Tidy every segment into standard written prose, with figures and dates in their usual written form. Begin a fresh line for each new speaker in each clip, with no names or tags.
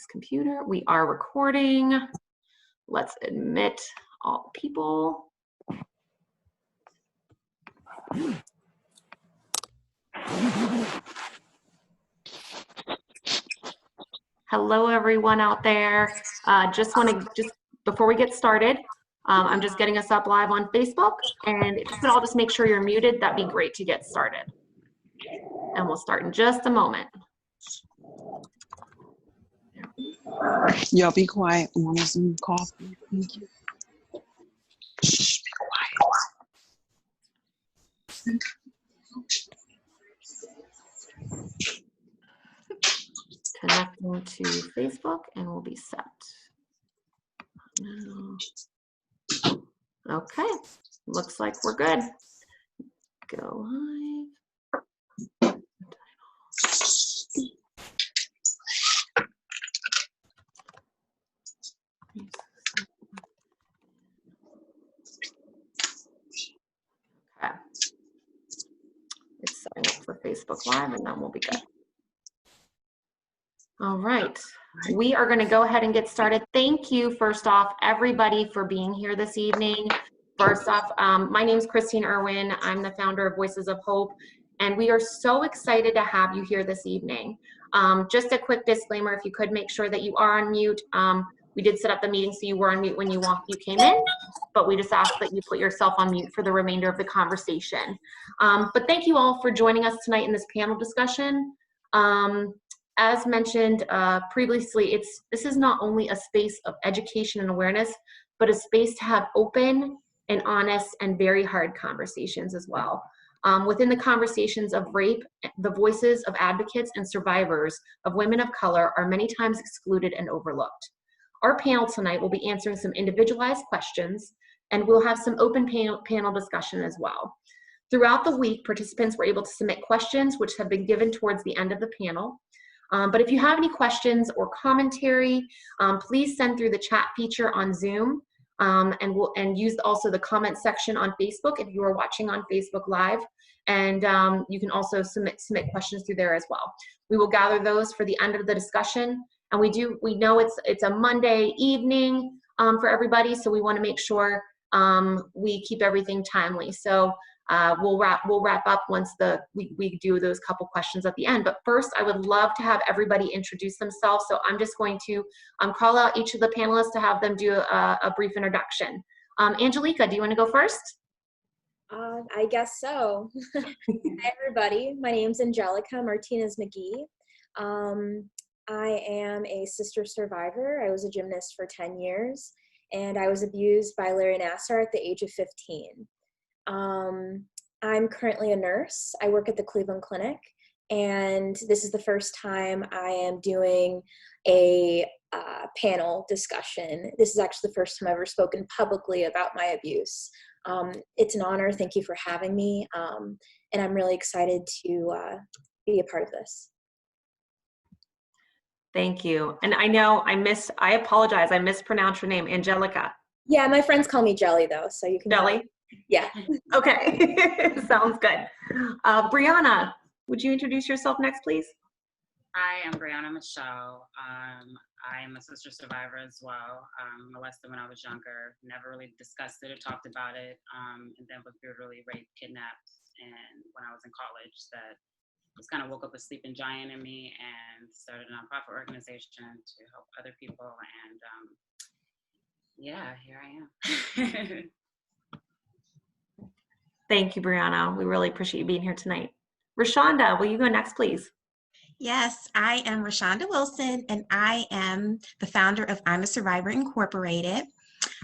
this computer. We are recording. Let's admit all people. Hello, everyone out there. Just before we get started, I'm just getting us up live on Facebook, and if you could all just make sure you're muted, that'd be great to get started. And we'll start in just a moment.
Y'all be quiet. I want some coffee. Thank you. Shh, be quiet.
Connecting to Facebook, and we'll be set. Okay, looks like we're good. Go live. Okay. It's setting up for Facebook Live, and then we'll be good. All right, we are going to go ahead and get started. Thank you, first off, everybody, for being here this evening. First off, my name is Christine Irwin. I'm the founder of Voices of Hope, and we are so excited to have you here this evening. Just a quick disclaimer, if you could make sure that you are on mute. We did set up the meeting so you were on mute when you came in, but we just ask that you put yourself on mute for the remainder of the conversation. But thank you all for joining us tonight in this panel discussion. As mentioned previously, this is not only a space of education and awareness, but a space to have open and honest and very hard conversations as well. Within the conversations of rape, the voices of advocates and survivors of women of color are many times excluded and overlooked. Our panel tonight will be answering some individualized questions, and we'll have some open panel discussion as well. Throughout the week, participants were able to submit questions which have been given towards the end of the panel. But if you have any questions or commentary, please send through the chat feature on Zoom, and use also the comment section on Facebook if you are watching on Facebook Live. And you can also submit questions through there as well. We will gather those for the end of the discussion. And we know it's a Monday evening for everybody, so we want to make sure we keep everything timely. So we'll wrap up once we do those couple questions at the end. But first, I would love to have everybody introduce themselves. So I'm just going to call out each of the panelists to have them do a brief introduction. Angelika, do you want to go first?
I guess so. Hi, everybody. My name's Angelika Martinez-McGee. I am a sister survivor. I was a gymnast for 10 years, and I was abused by Larry Nassar at the age of 15. I'm currently a nurse. I work at the Cleveland Clinic, and this is the first time I am doing a panel discussion. This is actually the first time I've ever spoken publicly about my abuse. It's an honor. Thank you for having me, and I'm really excited to be a part of this.
Thank you. And I know I apologize, I mispronounced your name, Angelika.
Yeah, my friends call me Jelly though, so you can.
Jelly?
Yeah.
Okay, sounds good. Brianna, would you introduce yourself next, please?
Hi, I'm Brianna Michelle. I am a sister survivor as well. Molested when I was younger, never really discussed it or talked about it, and then was brutally raped, kidnapped, and when I was in college, that just kind of woke up a sleeping giant in me and started a nonprofit organization to help other people, and yeah, here I am.
Thank you, Brianna. We really appreciate you being here tonight. Rashonda, will you go next, please?
Yes, I am Rashonda Wilson, and I am the founder of I'm a Survivor Incorporated.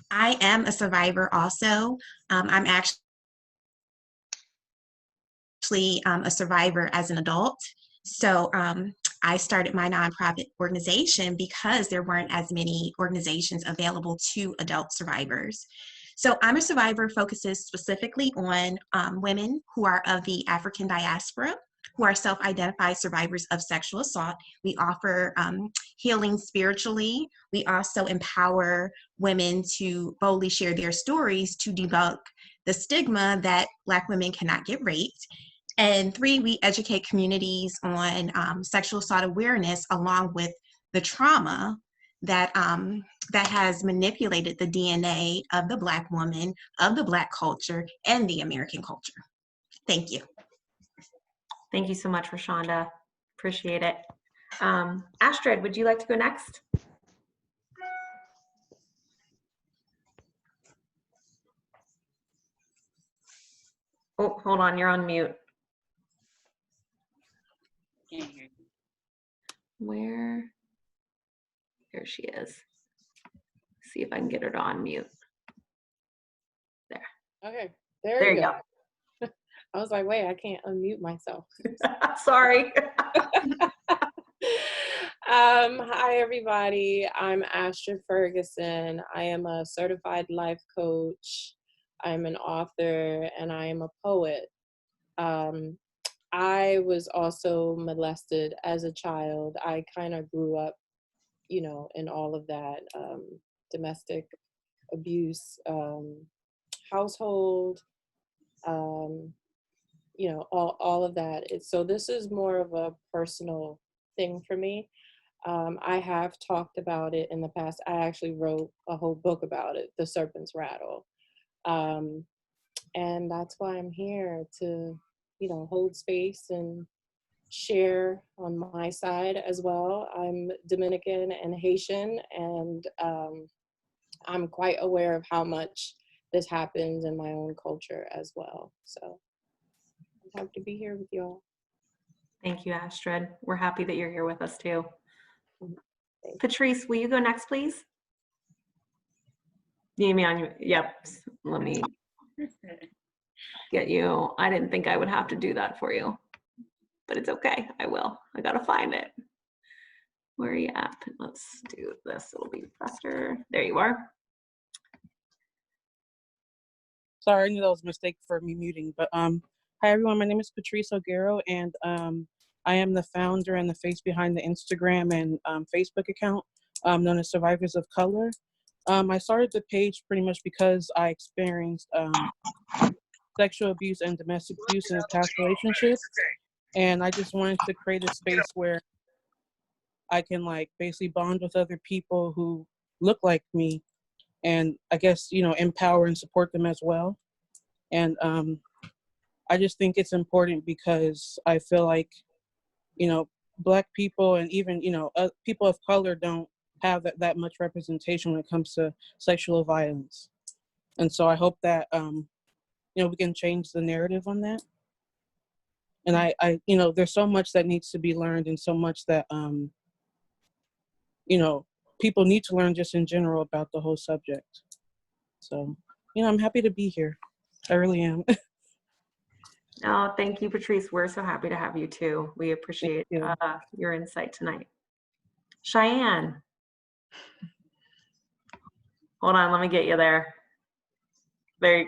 I am a survivor also. I'm actually a survivor as an adult. So I started my nonprofit organization because there weren't as many organizations available to adult survivors. So I'm a Survivor focuses specifically on women who are of the African diaspora, who are self-identified survivors of sexual assault. We offer healing spiritually. We also empower women to boldly share their stories to debunk the stigma that Black women cannot get raped. And 3, we educate communities on sexual assault awareness along with the trauma that that has manipulated the DNA of the Black woman, of the Black culture, and the American culture. Thank you.
Thank you so much, Rashonda. Appreciate it. Astrid, would you like to go next? Oh, hold on, you're on mute.
Can't hear you.
Where? There she is. See if I can get her to unmute. There.
Okay,
There
there
you
you
go.
go. I was like, wait, I can't unmute myself.
Sorry.
Hi, everybody. I'm Astrid Ferguson. I am a certified life coach. I'm an author, and I am a poet. I was also molested as a child. I kind of grew up, you know, in all of that domestic abuse, household, you know, all of that. So this is more of a personal thing for me. I have talked about it in the past. I actually wrote a whole book about it, The Serpent's Rattle. And that's why I'm here to, you know, hold space and share on my side as well. I'm Dominican and Haitian, and I'm quite aware of how much this happens in my own culture as well. So I'm happy to be here with y'all.
Thank you, Astrid. We're happy that you're here with us too.
Thank
Patrice, will you go next, please? You need me on your, yep. Let me get you. I didn't think I would have to do that for you, but it's okay. I will. I gotta find it. Where are you at? Let's do this. It'll be faster. There you are.
Sorry, I knew that was a mistake for me muting. But hi everyone, my name is Patrice O'Garo, and I am the founder and the face behind the Instagram and Facebook account known as Survivors of Color. I started the page pretty much because I experienced sexual abuse and domestic abuse in a past relationship, and I just wanted to create a space where I can like basically bond with other people who look like me, and I guess, you know, empower and support them as well. And I just think it's important because I feel like, you know, Black people and even, you know, people of color don't have that much representation when it comes to sexual violence. And so I hope that, you know, we can change the narrative on that. And I, you know, there's so much that needs to be learned and so much that, you know, people need to learn just in general about the whole subject. So, you know, I'm happy to be here. I really am.
Oh, thank you, Patrice. We're so happy to have you too. We appreciate
you.
your insight tonight. Cheyenne. Hold on, let me get you there. Very,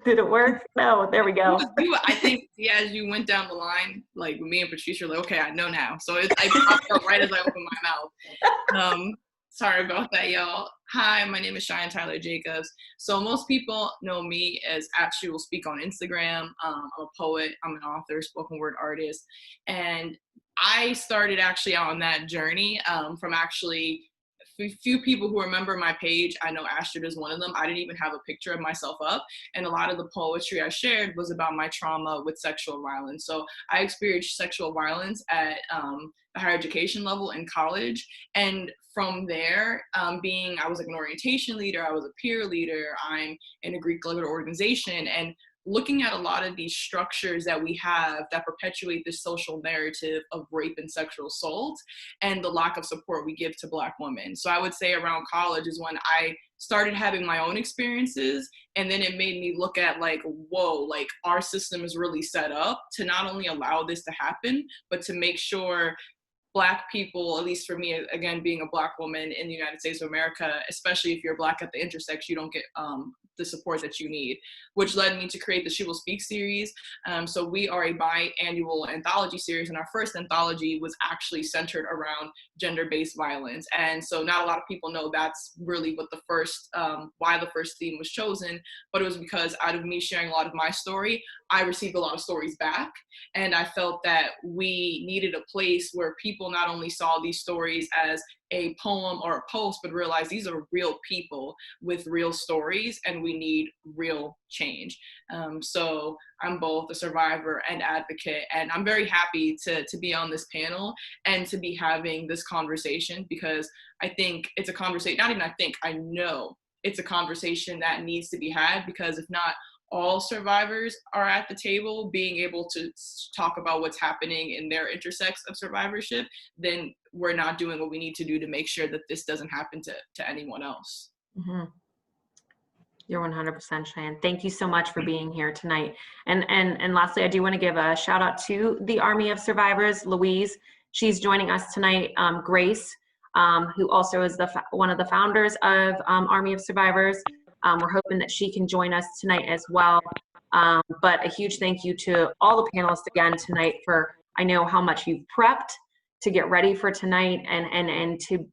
did it work? No, there we go.
I think, yeah, as you went down the line, like me and Patrice, you're like, okay, I know now. So I popped up right as I opened my mouth. Sorry about that, y'all. Hi, my name is Cheyenne Tyler Jacobs. So most people know me as Actually Will Speak on Instagram. I'm a poet, I'm an author, spoken word artist. And I started actually on that journey from actually few people who remember my page. I know Astrid is one of them. I didn't even have a picture of myself up. And a lot of the poetry I shared was about my trauma with sexual violence. So I experienced sexual violence at the higher education level in college. And from there, I was like an orientation leader, I was a peer leader, I'm in a Greek letter organization, and looking at a lot of these structures that we have that perpetuate this social narrative of rape and sexual assault and the lack of support we give to Black women. So I would say around college is when I started having my own experiences, and then it made me look at like, whoa, like our system is really set up to not only allow this to happen, but to make sure Black people, at least for me, again, being a Black woman in the United States of America, especially if you're Black at the intersex, you don't get the support that you need, which led me to create the She Will Speak series. So we are a biannual anthology series, and our first anthology was actually centered around gender-based violence. And so not a lot of people know that's really what the first, why the first theme was chosen, but it was because out of me sharing a lot of my story, I received a lot of stories back. And I felt that we needed a place where people not only saw these stories as a poem or a post, but realized these are real people with real stories, and we need real change. So I'm both a survivor and advocate, and I'm very happy to be on this panel and to be having this conversation, because I think it's a conversation, not even I think, I know it's a conversation that needs to be had, because if not all survivors are at the table being able to talk about what's happening in their intersects of survivorship, then we're not doing what we need to do to make sure that this doesn't happen to anyone else.
Mm-hmm. You're 100% Cheyenne. Thank you so much for being here tonight. And lastly, I do want to give a shout out to the Army of Survivors, Louise. She's joining us tonight. Grace, who also is one of the founders of Army of Survivors. We're hoping that she can join us tonight as well. But a huge thank you to all the panelists again tonight, for I know how much you've prepped to get ready for tonight and to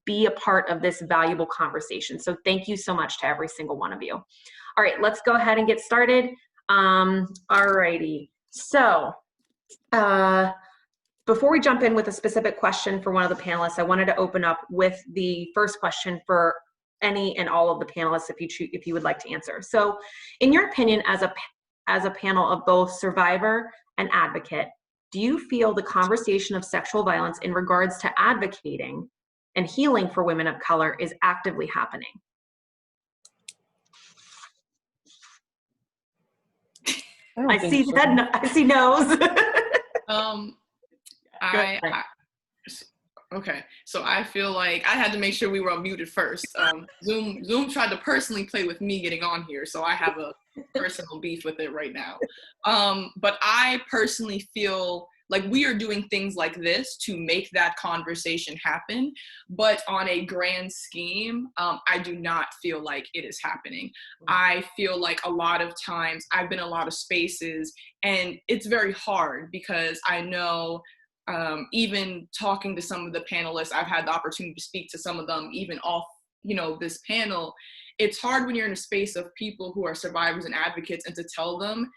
be a part of this valuable conversation. So thank you so much to every single one of you. All right, let's go ahead and get started. All righty. So before we jump in with a specific question for one of the panelists, I wanted to open up with the first question for any and all of the panelists, if you would like to answer. So in your opinion, as a panel of both survivor and advocate, do you feel the conversation of sexual violence in regards to advocating and healing for women of color is actively happening? I see no's.
Okay, so I feel like I had to make sure we were unmuted first. Zoom tried to personally play with me getting on here, so I have a personal beef with it right now. But I personally feel like we are doing things like this to make that conversation happen, but on a grand scheme, I do not feel like it is happening. I feel like a lot of times I've been in a lot of spaces, and it's very hard because I know even talking to some of the panelists, I've had the opportunity to speak to some of them even off, this panel. It's hard when you're in a space of people who are survivors and advocates, and to tell them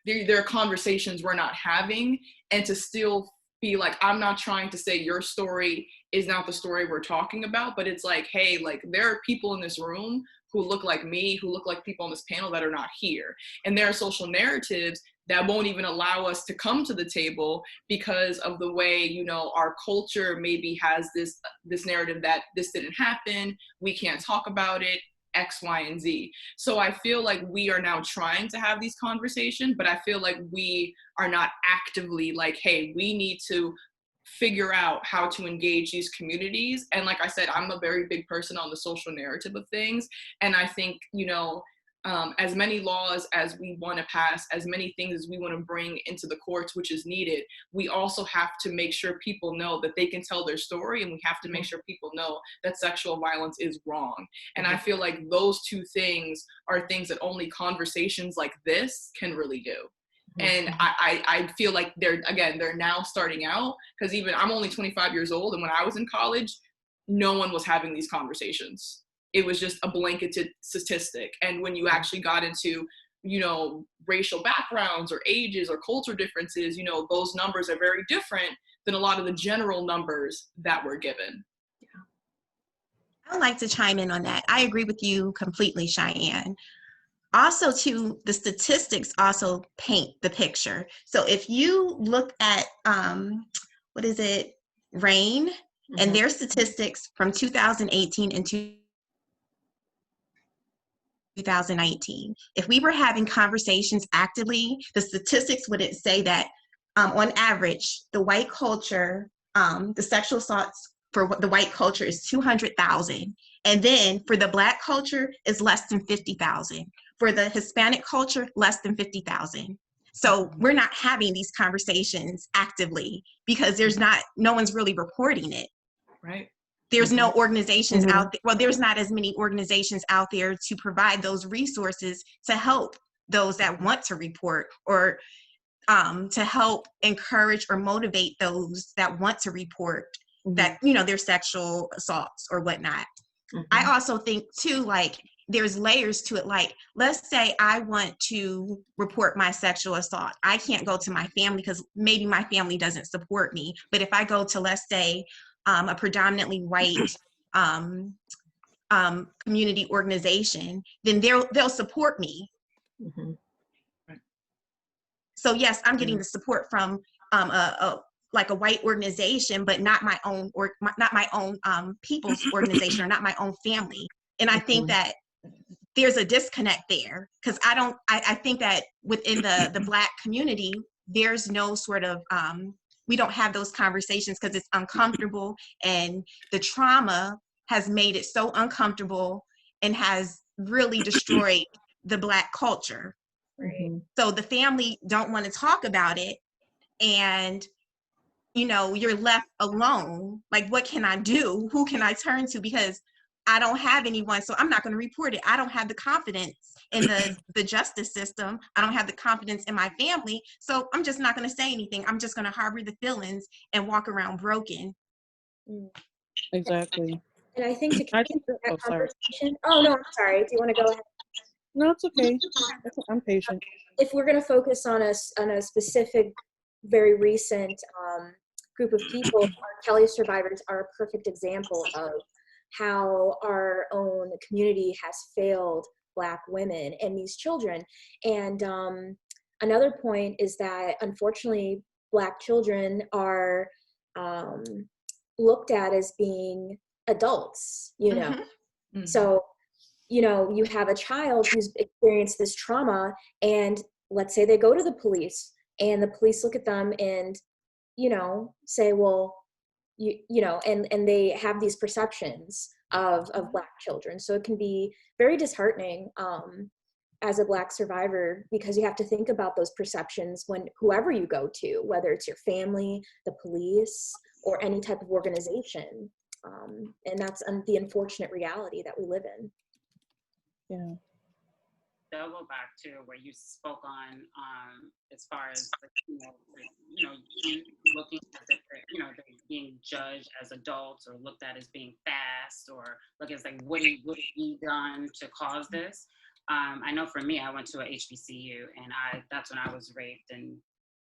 their conversations we're not having, and to still be like, I'm not trying to say your story is not the story we're talking about, but it's like, hey, like there are people in this room who look like me, who look like people on this panel that are not here. And there are social narratives that won't even allow us to come to the table because of the way, our culture maybe has this narrative that this didn't happen, we can't talk about it, X, Y, and Z. So I feel like we are now trying to have these conversations, but I feel like we are not actively like, hey, we need to figure out how to engage these communities. And like I said, I'm a very big person on the social narrative of things. And I think, as many laws as we want to pass, as many things as we want to bring into the courts, which is needed, we also have to make sure people know that they can tell their story, and we have to make sure people know that sexual violence is wrong. And I feel like those two things are things that only conversations like this can really do. And I feel like they're now starting out, because even I'm only 25 years old, and when I was in college, no one was having these conversations. It was just a blanketed statistic. And when you actually got into, racial backgrounds or ages or culture differences, those numbers are very different than a lot of the general numbers that were given.
I would like to chime in on that. I agree with you completely, Cheyenne. Also, too, the statistics also paint the picture. So if you look at, RAIN, and their statistics from 2018 and 2019. If we were having conversations actively, the statistics would say that on average, the white culture, the sexual assaults for the white culture is 200,000. And then for the Black culture is less than 50,000. For the Hispanic culture, less than 50,000. So we're not having these conversations actively because no one's really reporting it.
Right.
there's no organizations
Mhm.
out there. Well, there's not as many organizations out there to provide those resources to help those that want to report, or to help encourage or motivate those that want to report that, you know, their sexual assaults or whatnot. I also think too, like, there's layers to it. Like, let's say I want to report my sexual assault. I can't go to my family because maybe my family doesn't support me. But if I go to, let's say, a predominantly white community organization, then they'll support me. So yes, I'm getting the support from like a white organization, but not my own, or not my own people's organization, or not my own family. And I think that there's a disconnect there, because I think that within the Black community, there's no sort of, we don't have those conversations because it's uncomfortable, and the trauma has made it so uncomfortable and has really destroyed the Black culture. So the family don't want to talk about it, and you know, you're left alone. Like, what can I do? Who can I turn to? Because I don't have anyone, so I'm not going to report it. I don't have the confidence in the justice system. I don't have the confidence in my family, so I'm just not going to say anything. I'm just going to harbor the feelings and walk around broken.
Exactly.
And I think to
I
continue
think
that
oh, sorry.
conversation. Oh no, I'm sorry. Do you want to go ahead?
No, it's okay. I'm patient.
If we're going to focus on a specific, very recent group of people, our Kelly survivors are a perfect example of how our own community has failed Black women and these children. And another point is that, unfortunately, Black children are looked at as being adults, you know. So, you know, you have a child who's experienced this trauma, and let's say they go to the police, and the police look at them and, you know, say, well, you know, and they have these perceptions of Black children. So it can be very disheartening as a Black survivor, because you have to think about those perceptions when whoever you go to, whether it's your family, the police, or any type of organization. And that's the unfortunate reality that we live in.
Yeah.
Double back to where you spoke on as far as you looking as if they're being judged as adults, or looked at as being fast, or look as like what have you done to cause this. I know for me, I went to a HBCU, and that's when I was raped and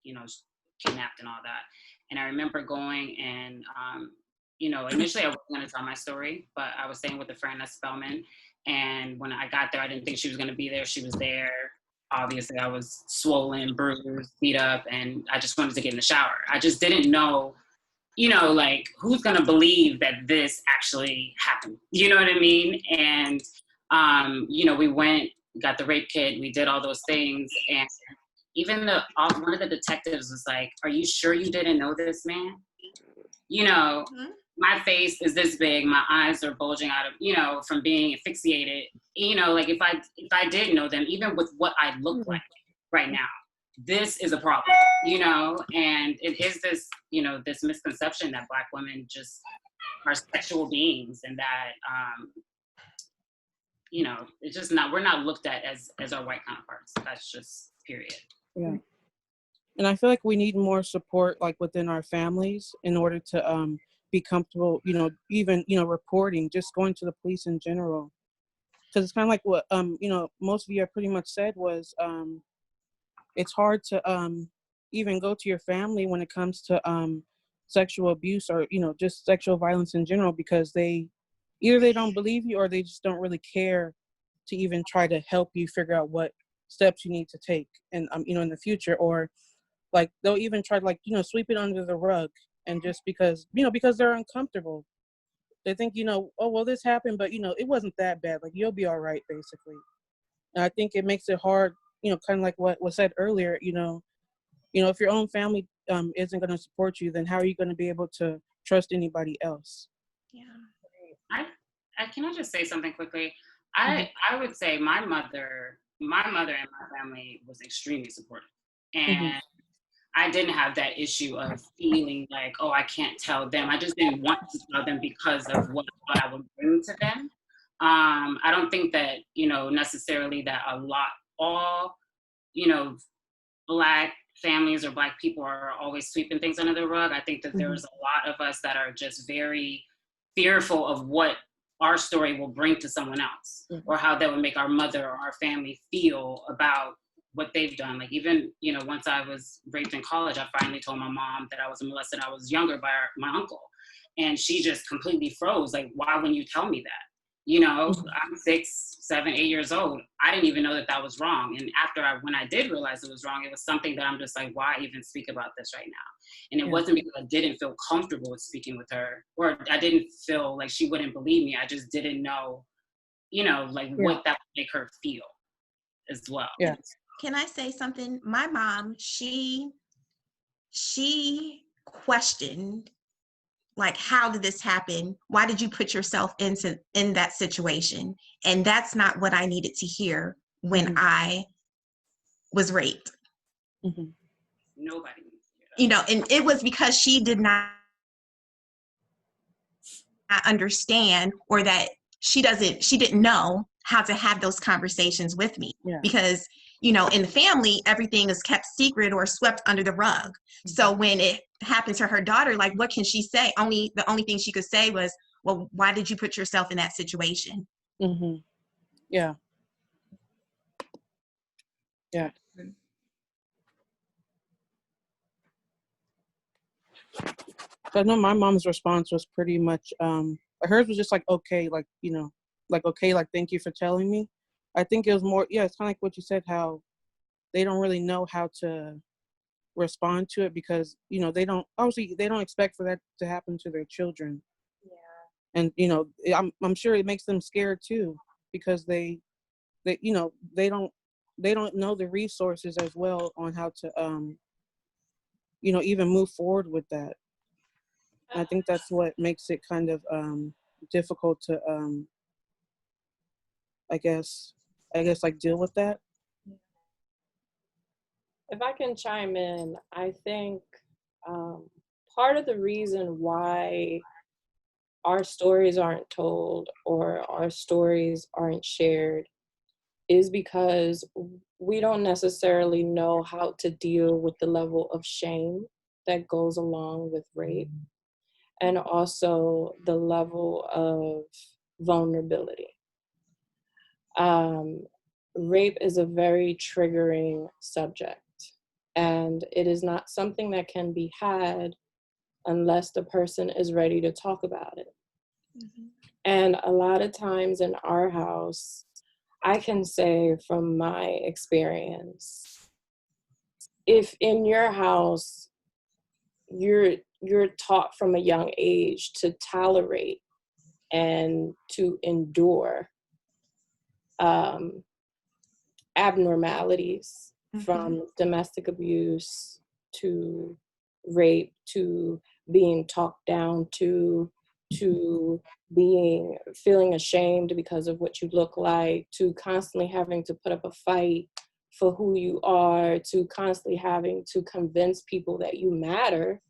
kidnapped and all that. And I remember going and initially I wasn't going to tell my story, but I was staying with a friend at Spelman. And when I got there, I didn't think she was going to be there. She was there. Obviously, I was swollen, bruised, beat up, and I just wanted to get in the shower. I just didn't know, like, who's going to believe that this actually happened? You know what I mean? And, we went, got the rape kit, we did all those things. And even one of the detectives was like, "Are you sure you didn't know this man?" My face is this big, my eyes are bulging out of, from being asphyxiated. Like if I did know them, even with what I look like right now, this is a problem, and it is this, this misconception that Black women just are sexual beings, and that, it's just not, we're not looked at as our white counterparts. That's just period.
Yeah. And I feel like we need more support, like within our families, in order to be comfortable, even, reporting, just going to the police in general. Because it's kind of like what, most of you have pretty much said was, it's hard to even go to your family when it comes to sexual abuse, or, just sexual violence in general, because either they don't believe you, or they just don't really care to even try to help you figure out what steps you need to take and, in the future. Or like they'll even try to, like, sweep it under the rug, and just because they're uncomfortable, they think, oh, well, this happened, but it wasn't that bad, like you'll be all right, basically. And I think it makes it hard, kind of like what was said earlier, if your own family isn't going to support you, then how are you going to be able to trust anybody else?
Yeah.
Can I just say something quickly? I would say my mother and my family was extremely supportive. And I didn't have that issue of feeling like, oh, I can't tell them. I just didn't want to tell them because of what I thought I would bring to them. I don't think that, necessarily that all, Black families or Black people are always sweeping things under the rug. I think that there's a lot of us that are just very fearful of what our story will bring to someone else, or how that would make our mother or our family feel about what they've done. Like even, once I was raped in college, I finally told my mom that I was molested. I was younger by my uncle. And she just completely froze. Like, why wouldn't you tell me that? I'm 6, 7, 8 years old. I didn't even know that that was wrong. And when I did realize it was wrong, it was something that I'm just like, why even speak about this right now? And it wasn't because I didn't feel comfortable with speaking with her, or I didn't feel like she wouldn't believe me. I just didn't know, what that would make her feel as well.
Yeah.
Can I say something? My mom, she questioned, like, how did this happen? Why did you put yourself in that situation? And that's not what I needed to hear when I was raped.
Nobody needs to hear that.
And it was because she did not understand, or that she didn't know how to have those conversations with me. Because in the family, everything is kept secret or swept under the rug. So when it happened to her daughter, like, what can she say? The only thing she could say was, well, why did you put yourself in that situation?
Yeah. So I know my mom's response was pretty much, hers was just like, okay, like, okay, like, thank you for telling me. I think it was more, it's kind of like what you said, how they don't really know how to respond to it, because, they don't expect for that to happen to their children. And, I'm sure it makes them scared too, because they don't know the resources as well on how to, even move forward with that. I think that's what makes it kind of difficult to, I guess, like, deal with that.
If I can chime in, I think part of the reason why our stories aren't told or our stories aren't shared is because we don't necessarily know how to deal with the level of shame that goes along with rape, and also the level of vulnerability. Rape is a very triggering subject, and it is not something that can be had unless the person is ready to talk about it. And a lot of times in our house, I can say from my experience, if in your house, you're taught from a young age to tolerate and to endure abnormalities, from domestic abuse to rape to being talked down to feeling ashamed because of what you look like, to constantly having to put up a fight for who you are, to constantly having to convince people that you matter.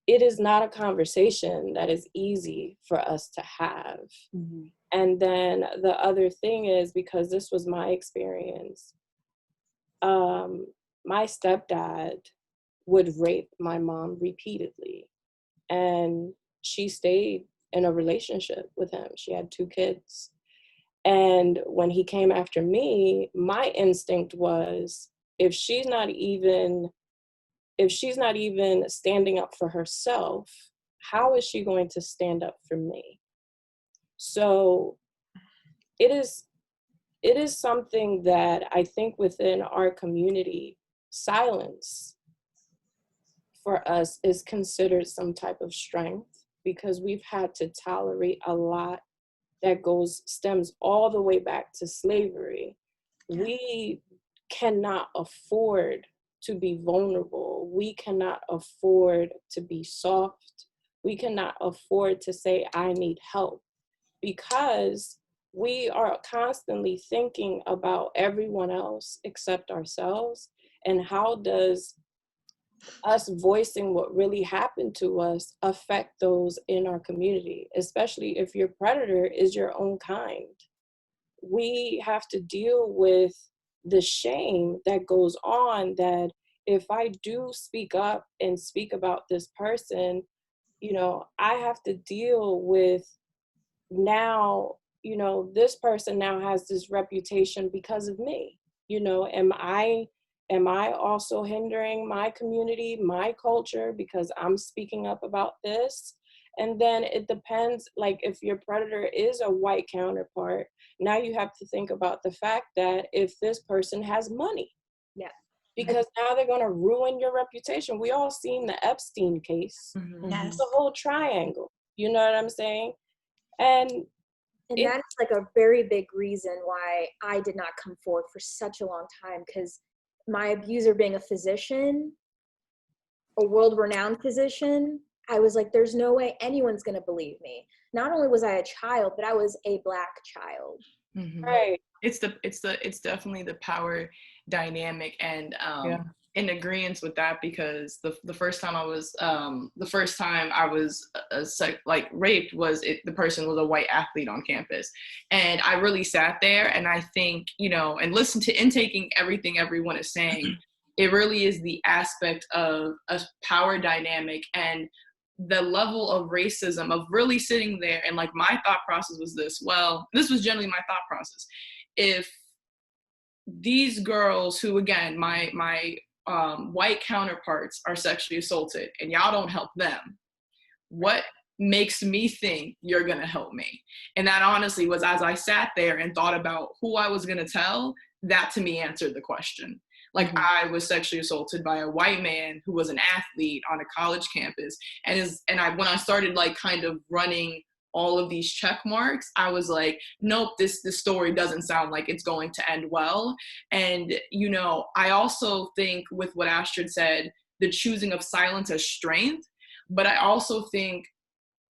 It is not a conversation that is easy for us to have. And then the other thing is, because this was my experience, my stepdad would rape my mom repeatedly. And she stayed in a relationship with him. She had 2 kids. And when he came after me, my instinct was, if she's not even standing up for herself, how is she going to stand up for me? So it is something that I think within our community, silence for us is considered some type of strength, because we've had to tolerate a lot that stems all the way back to slavery. We cannot afford to be vulnerable. We cannot afford to be soft. We cannot afford to say, I need help, because we are constantly thinking about everyone else except ourselves. And how does us voicing what really happened to us affect those in our community, especially if your predator is your own kind. We have to deal with the shame that goes on, that if I do speak up and speak about this person, you know, I have to deal with now, you know, this person now has this reputation because of me. You know, am I also hindering my community, my culture, because I'm speaking up about this? And then it depends, like if your predator is a white counterpart, now you have to think about the fact that if this person has money.
Yeah.
Because now they're going to ruin your reputation. We all seen the Epstein case.
Yes.
The whole triangle. You know what I'm saying? And
that is like a very big reason why I did not come forward for such a long time, because my abuser being a physician, a world-renowned physician, I was like, there's no way anyone's going to believe me. Not only was I a child, but I was a Black child.
right.
It's definitely the power dynamic, and in agreement with that, because the first time I was raped was the person was a white athlete on campus, and I really sat there and I think, you know, and listened to intaking everything everyone is saying. It really is the aspect of a power dynamic and the level of racism of really sitting there, and like my thought process was this was generally my thought process. If these girls who, again, my white counterparts are sexually assaulted and y'all don't help them, what makes me think you're gonna help me? And that honestly was, as I sat there and thought about who I was gonna tell, that to me answered the question. Like, I was sexually assaulted by a white man who was an athlete on a college campus, when I started like kind of running all of these check marks, I was like, nope, this story doesn't sound like it's going to end well. And, you know, I also think with what Astrid said, the choosing of silence as strength, but I also think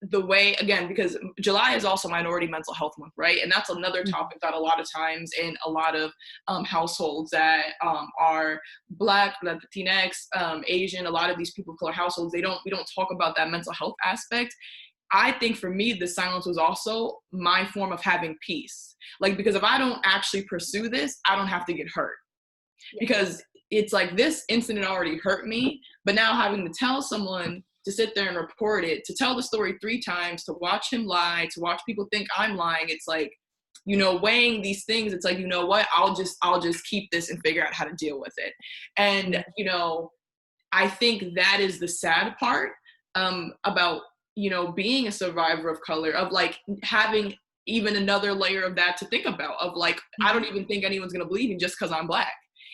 the way, again, because July is also Minority Mental Health Month, right? And that's another topic that a lot of times in a lot of households that are Black, Latinx, Asian, a lot of these people of color households, we don't talk about that mental health aspect. I think for me, the silence was also my form of having peace. Like, because if I don't actually pursue this, I don't have to get hurt. Because it's like, this incident already hurt me, but now having to tell someone to sit there and report it, to tell the story 3 times, to watch him lie, to watch people think I'm lying, it's like, you know, weighing these things, it's like, you know what, I'll just keep this and figure out how to deal with it. And, you know, I think that is the sad part about, you know, being a survivor of color, of like having even another layer of that to think about, of like, I don't even think anyone's gonna believe me just because I'm Black.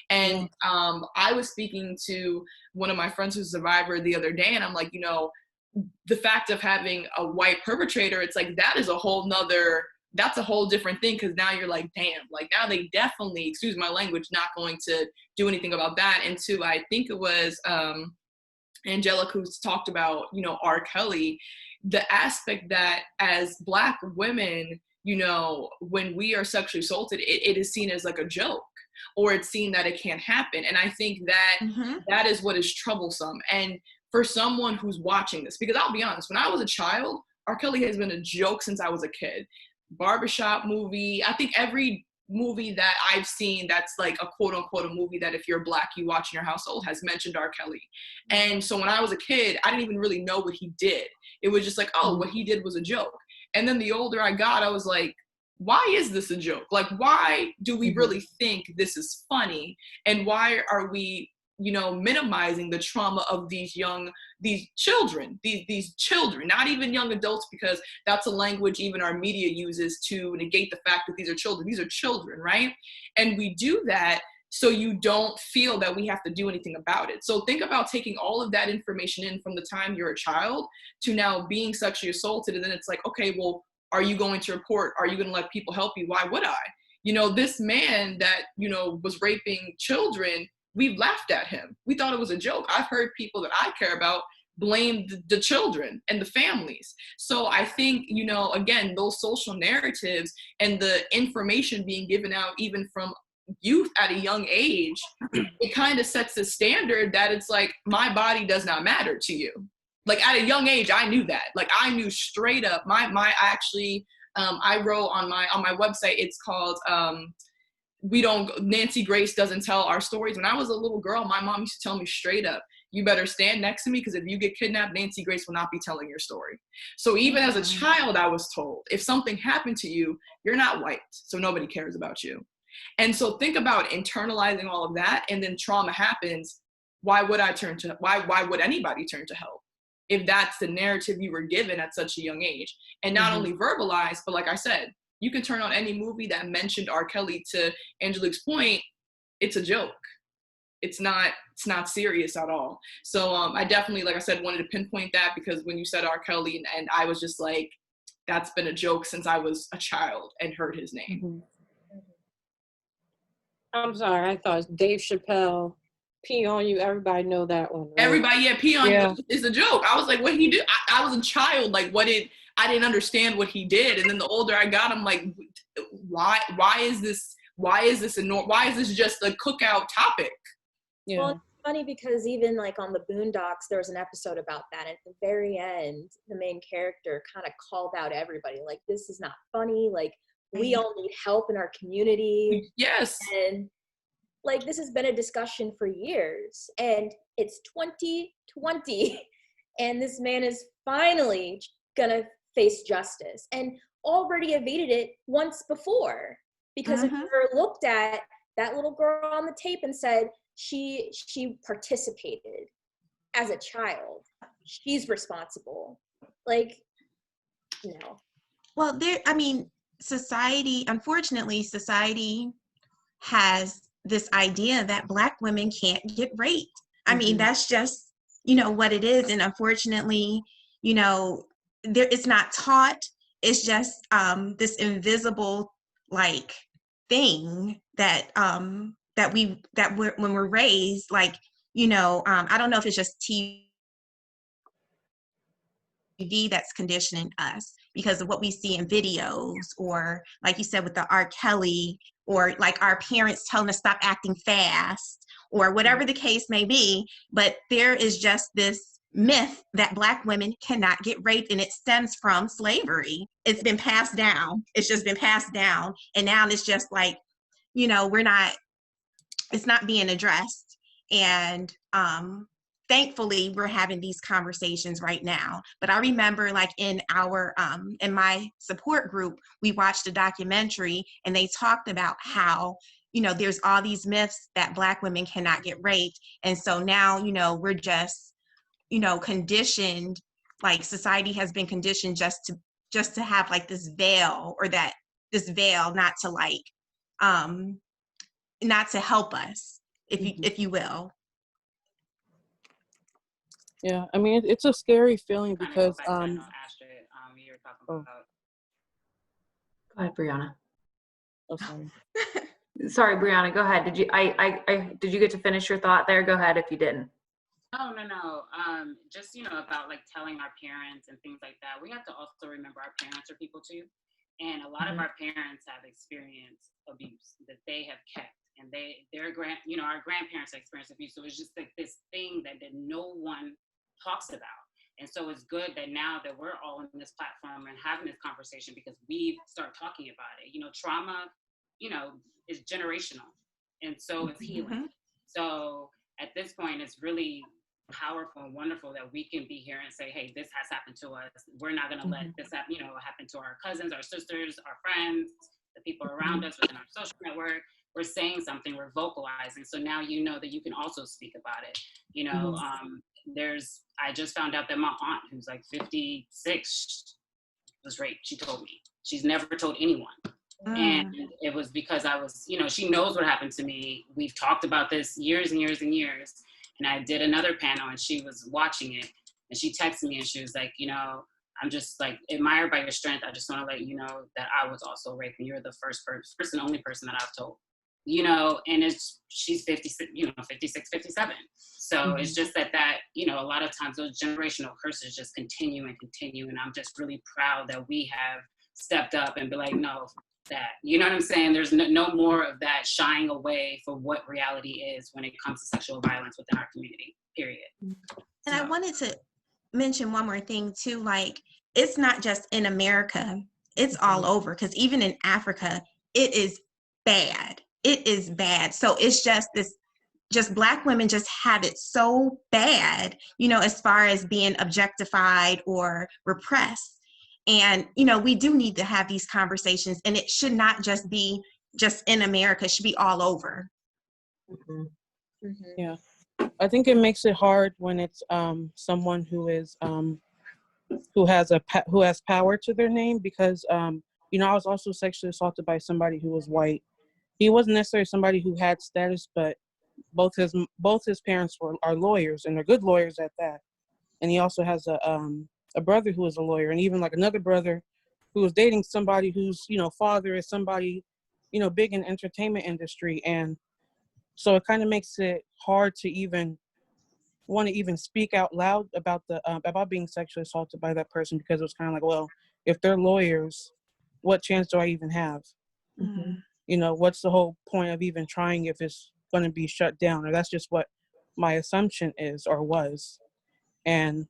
And I was speaking to one of my friends who's a survivor the other day, and I'm like, you know, the fact of having a white perpetrator, it's like, that's a whole different thing, because now you're like, damn, like now they definitely, excuse my language, not going to do anything about that. And two, I think it was Angelika who's talked about, you know, R. Kelly, the aspect that as Black women, you know, when we are sexually assaulted, it is seen as like a joke, or it's seen that it can't happen. And I think that that is what is troublesome. And for someone who's watching this, because I'll be honest, when I was a child, R. Kelly has been a joke since I was a kid. Barbershop movie, I think every movie that I've seen that's like a quote unquote a movie that if you're Black you watch in your household has mentioned R. Kelly. And so when I was a kid, I didn't even really know what he did. It was just like, oh, what he did was a joke. And then the older I got, I was like, why is this a joke? Like, why do we really think this is funny? And why are we, you know, minimizing the trauma of these children, not even young adults, because that's a language even our media uses to negate the fact that these are children, right? And we do that so you don't feel that we have to do anything about it. So think about taking all of that information in from the time you're a child to now being sexually assaulted. And then it's like, okay, well, are you going to report? Are you going to let people help you? Why would I? You know, this man that, you know, was raping children, we laughed at him. We thought it was a joke. I've heard people that I care about blame the children and the families. So I think, you know, again, those social narratives and the information being given out even from youth at a young age, it kind of sets the standard that it's like, my body does not matter to you. Like at a young age, I knew that. Like I knew straight up. I wrote on my website. It's called Nancy Grace doesn't tell our stories. When I was a little girl, my mom used to tell me straight up, you better stand next to me because if you get kidnapped, Nancy Grace will not be telling your story. So even as a child, I was told, if something happened to you, you're not white, so nobody cares about you. And so think about internalizing all of that, and then trauma happens. Why would anybody turn to help if that's the narrative you were given at such a young age? And not only verbalized, but like I said, you can turn on any movie that mentioned R. Kelly. To Angelika's point, it's a joke. It's not serious at all. So I definitely, like I said, wanted to pinpoint that, because when you said R. Kelly, and I was just like, that's been a joke since I was a child and heard his name.
I'm sorry, I thought Dave Chappelle, Pee on You, everybody know that one, right?
Everybody, yeah, Pee on You is a joke. I was like, what did he do? I was a child, like I didn't understand what he did. And then the older I got, I'm like, why is this just a cookout topic?
Yeah.
Well, it's funny because even like on the Boondocks, there was an episode about that. At the very end, the main character kind of called out everybody, like, this is not funny. Like, we all need help in our community.
Yes.
And like, this has been a discussion for years, and it's 2020, and this man is finally gonna face justice, and already evaded it once before. Because if you ever looked at that little girl on the tape and said she participated as a child, she's responsible. Like, no.
Well, unfortunately, society has this idea that Black women can't get raped. I mean, that's just, what it is. And unfortunately, it's not taught. It's just this invisible, like, thing that when we're raised, like, I don't know if it's just TV that's conditioning us because of what we see in videos, or like you said with the R. Kelly, or like our parents telling us stop acting fast, or whatever the case may be. But there is just this myth that Black women cannot get raped, and it stems from slavery. It's been passed down. It's just been passed down, and now it's just like, it's not being addressed. And thankfully, we're having these conversations right now. But I remember, like, in my support group, we watched a documentary, and they talked about how, there's all these myths that Black women cannot get raped. And so now, we're just, conditioned, like society has been conditioned just to have like this veil, or that this veil not to like, not to help us, if you will.
Yeah, I mean, it's a scary feeling because
Astrid, you were talking about.
Go ahead, Brianna.
Oh, sorry.
Sorry, Brianna, go ahead. Did you get to finish your thought there? Go ahead if you didn't.
Oh, no. Just, about like telling our parents and things like that. We have to also remember our parents are people too. And a lot of our parents have experienced abuse that they have kept. And our grandparents experienced abuse. So it's just like this thing that no one talks about. And so it's good that now that we're all on this platform and having this conversation, because we've started talking about it. Trauma, is generational. And so it's healing. So at this point, it's really powerful and wonderful that we can be here and say, hey, this has happened to us. We're not going to let this happen to our cousins, our sisters, our friends, the people around us within our social network. We're saying something, we're vocalizing. So now that you can also speak about it. I just found out that my aunt, who's like 56, was raped. She told me. She's never told anyone. And it was because I was, she knows what happened to me. We've talked about this years and years and years. And I did another panel and she was watching it and she texted me and she was like, I'm just like admired by your strength. I just want to let you know that I was also raped and you're the first and only person that I've told, and she's 56, 56, 57. So it's just that, a lot of times those generational curses just continue and continue. And I'm just really proud that we have stepped up and be like, no, that. You know what I'm saying? There's no more of that shying away for what reality is when it comes to sexual violence within our community, period.
And I wanted to mention one more thing too, like it's not just in America, it's all over, because even in Africa, it is bad. It is bad. So it's just Black women just have it so bad, you know, as far as being objectified or repressed. And, you know, we do need to have these conversations, and it should not just be just in America, it should be all over.
Yeah. I think it makes it hard when it's someone who is who has power to their name, because you know, I was also sexually assaulted by somebody who was white. He wasn't necessarily somebody who had status, but both his parents are lawyers, and they're good lawyers at that. And he also has a brother who is a lawyer, and even like another brother who was dating somebody whose, you know, father is somebody, you know, big in the entertainment industry. And so it kind of makes it hard to even want to even speak out loud about about being sexually assaulted by that person, because it was kind of like, well, if they're lawyers, what chance do I even have? You know, what's the whole point of even trying if it's going to be shut down? Or that's just what my assumption is or was. And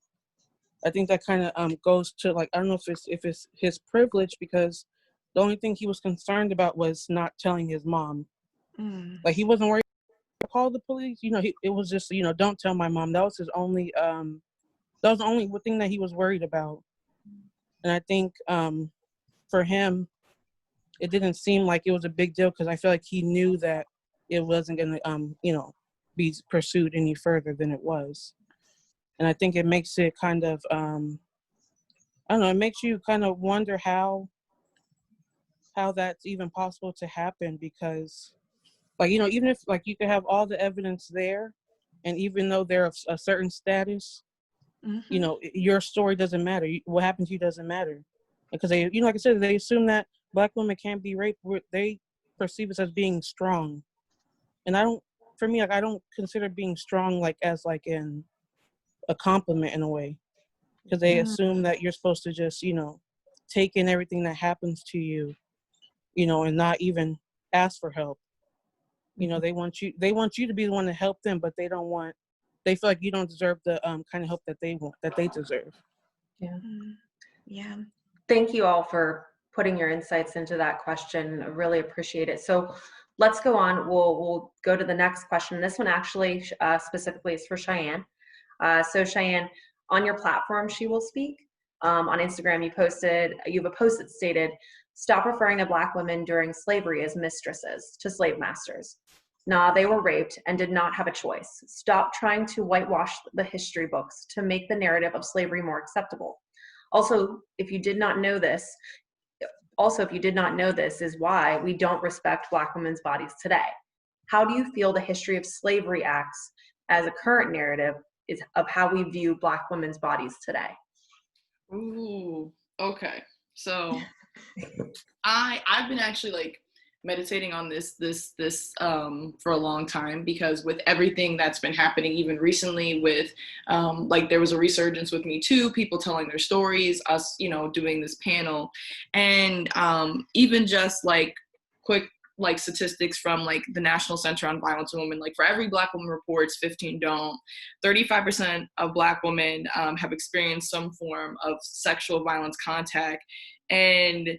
I think that kind of goes to, like, I don't know if it's his privilege, because the only thing he was concerned about was not telling his mom. Like, he wasn't worried to call the police. You know, it was just, you know, don't tell my mom. That was his only that was the only thing that he was worried about. And I think for him, it didn't seem like it was a big deal, because I feel like he knew that it wasn't going to, you know, be pursued any further than it was. And I think it makes it kind of, I don't know, it makes you kind of wonder how that's even possible to happen, because, like, you know, even if, like, you could have all the evidence there, and even though they're of a certain status, you know, your story doesn't matter. What happened to you doesn't matter. Because they, you know, like I said, they assume that Black women can't be raped. They perceive us as being strong. And for me, like, I don't consider being strong, like, as, like, in a compliment in a way. Because they assume that you're supposed to just, you know, take in everything that happens to you, you know, and not even ask for help. You know, they want you to be the one to help them, but they feel like you don't deserve the kind of help that they deserve.
Yeah.
Thank you all for putting your insights into that question. I really appreciate it. So let's go on. We'll go to the next question. This one actually specifically is for Cheyenne. So Cheyenne, on your platform, She Will Speak, on Instagram, you have a post that stated, "Stop referring to Black women during slavery as mistresses to slave masters. Nah, they were raped and did not have a choice. Stop trying to whitewash the history books to make the narrative of slavery more acceptable. Also, if you did not know this is why we don't respect Black women's bodies today. How do you feel the history of slavery acts as a current narrative is of how we view Black women's bodies today?"
Ooh, okay. So I've been actually, like, meditating on this for a long time, because with everything that's been happening, even recently with like, there was a resurgence with Me Too, people telling their stories, us, you know, doing this panel, and even just, like, quick, like, statistics from, like, the National Center on Violence on Women, like, for every Black woman reports, 15 don't. 35% of Black women have experienced some form of sexual violence contact, and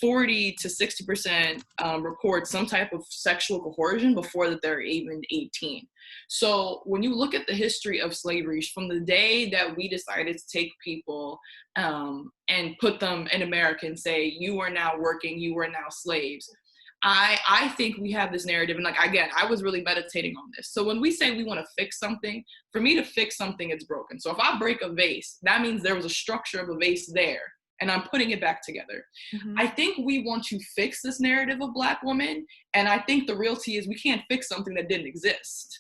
40 to 60% report some type of sexual coercion before that they're even 18. So when you look at the history of slavery, from the day that we decided to take people and put them in America and say, you are now working, you are now slaves, I think we have this narrative. And, like, again, I was really meditating on this. So when we say we want to fix something, for me to fix something, it's broken. So if I break a vase, that means there was a structure of a vase there, and I'm putting it back together. I think we want to fix this narrative of Black women, and I think the reality is we can't fix something that didn't exist.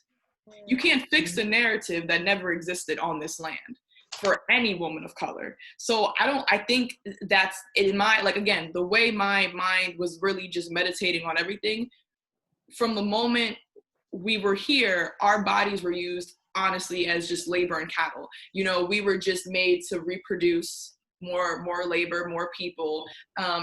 You can't fix a narrative that never existed on this land for any woman of color. So I think that's in my, like, again, the way my mind was really just meditating on everything, from the moment we were here, our bodies were used honestly as just labor and cattle. You know, we were just made to reproduce more labor, more people.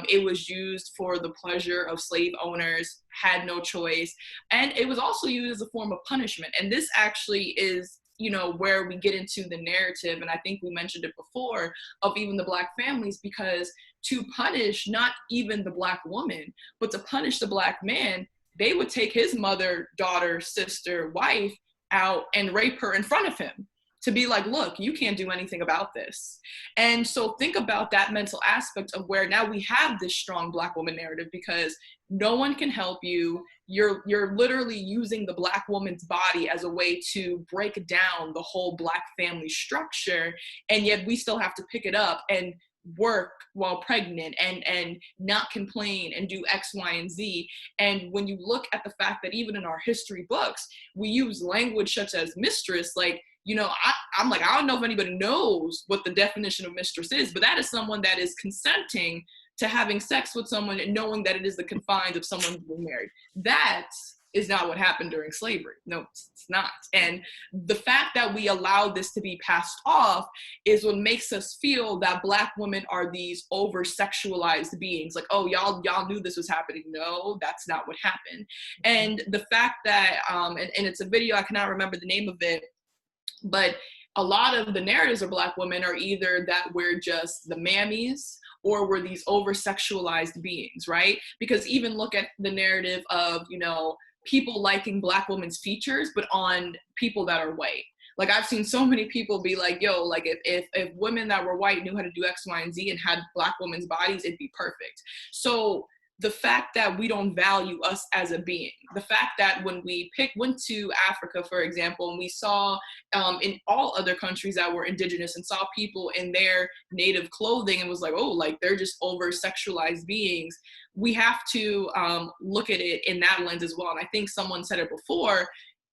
It was used for the pleasure of slave owners, had no choice. And it was also used as a form of punishment. And this actually is, you know, where we get into the narrative, and I think we mentioned it before, of even the Black families, because to punish not even the Black woman, but to punish the Black man, they would take his mother, daughter, sister, wife out and rape her in front of him, to be like, look, you can't do anything about this. And so think about that mental aspect of where now we have this strong Black woman narrative, because no one can help you. You're literally using the Black woman's body as a way to break down the whole Black family structure. And yet we still have to pick it up and work while pregnant and not complain and do X, Y, and Z. And when you look at the fact that even in our history books, we use language such as mistress, like, you know, I'm like, I don't know if anybody knows what the definition of mistress is, but that is someone that is consenting to having sex with someone and knowing that it is the confines of someone being married. That is not what happened during slavery. No, it's not. And the fact that we allow this to be passed off is what makes us feel that Black women are these over-sexualized beings. Like, oh, y'all knew this was happening. No, that's not what happened. And the fact that, and it's a video, I cannot remember the name of it, but a lot of the narratives of Black women are either that we're just the mammies or we're these over-sexualized beings, right? Because even look at the narrative of, you know, people liking Black women's features, but on people that are white. Like, I've seen so many people be like, yo, like if women that were white knew how to do X, Y, and Z and had Black women's bodies, it'd be perfect. So the fact that we don't value us as a being, the fact that when we went to Africa, for example, and we saw in all other countries that were indigenous and saw people in their native clothing and was like, oh, like they're just over-sexualized beings, we have to look at it in that lens as well. And I think someone said it before,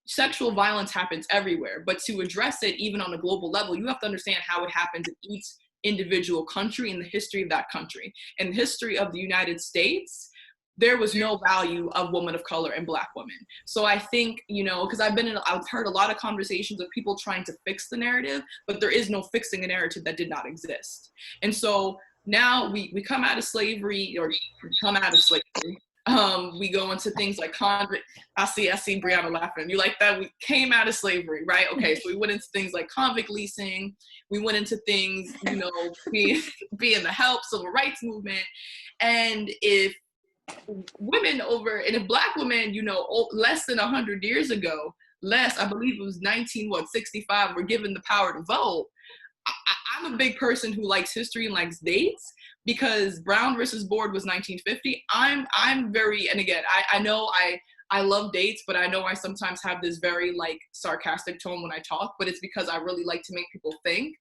sexual violence happens everywhere, but to address it even on a global level, you have to understand how it happens in each individual country and the history of that country. In the history of the United States, there was no value of women of color and Black women. So I think, you know, because I've heard a lot of conversations of people trying to fix the narrative, but there is no fixing a narrative that did not exist. And so now we come out of slavery, or come out of slavery. We go into things like convict. I see Brianna laughing. You like that? We came out of slavery, right? Okay, so we went into things like convict leasing. We went into things, you know, being the help, civil rights movement. And if Black women, you know, less than 100 years ago, I believe it was 1965, were given the power to vote. I'm a big person who likes history and likes dates, because Brown versus Board was 1950. I'm very, and again, I know I love dates, but I know I sometimes have this very like sarcastic tone when I talk, but it's because I really like to make people think.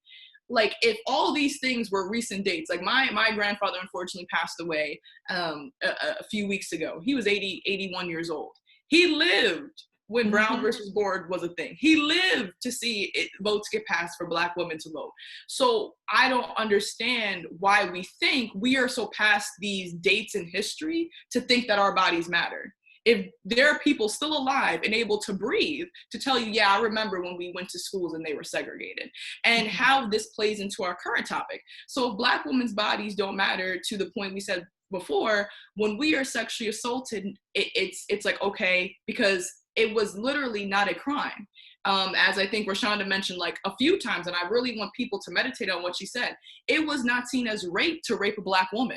Like, if all these things were recent dates, like my grandfather unfortunately passed away a few weeks ago. He was 81 years old. He lived when Brown versus Board was a thing. He lived to see votes get passed for Black women to vote. So I don't understand why we think we are so past these dates in history to think that our bodies matter. If there are people still alive and able to breathe to tell you, yeah, I remember when we went to schools and they were segregated, and how this plays into our current topic. So if Black women's bodies don't matter, to the point we said before, when we are sexually assaulted, it's like, okay, because it was literally not a crime. As I think Rashonda mentioned like a few times, and I really want people to meditate on what she said, it was not seen as rape to rape a Black woman.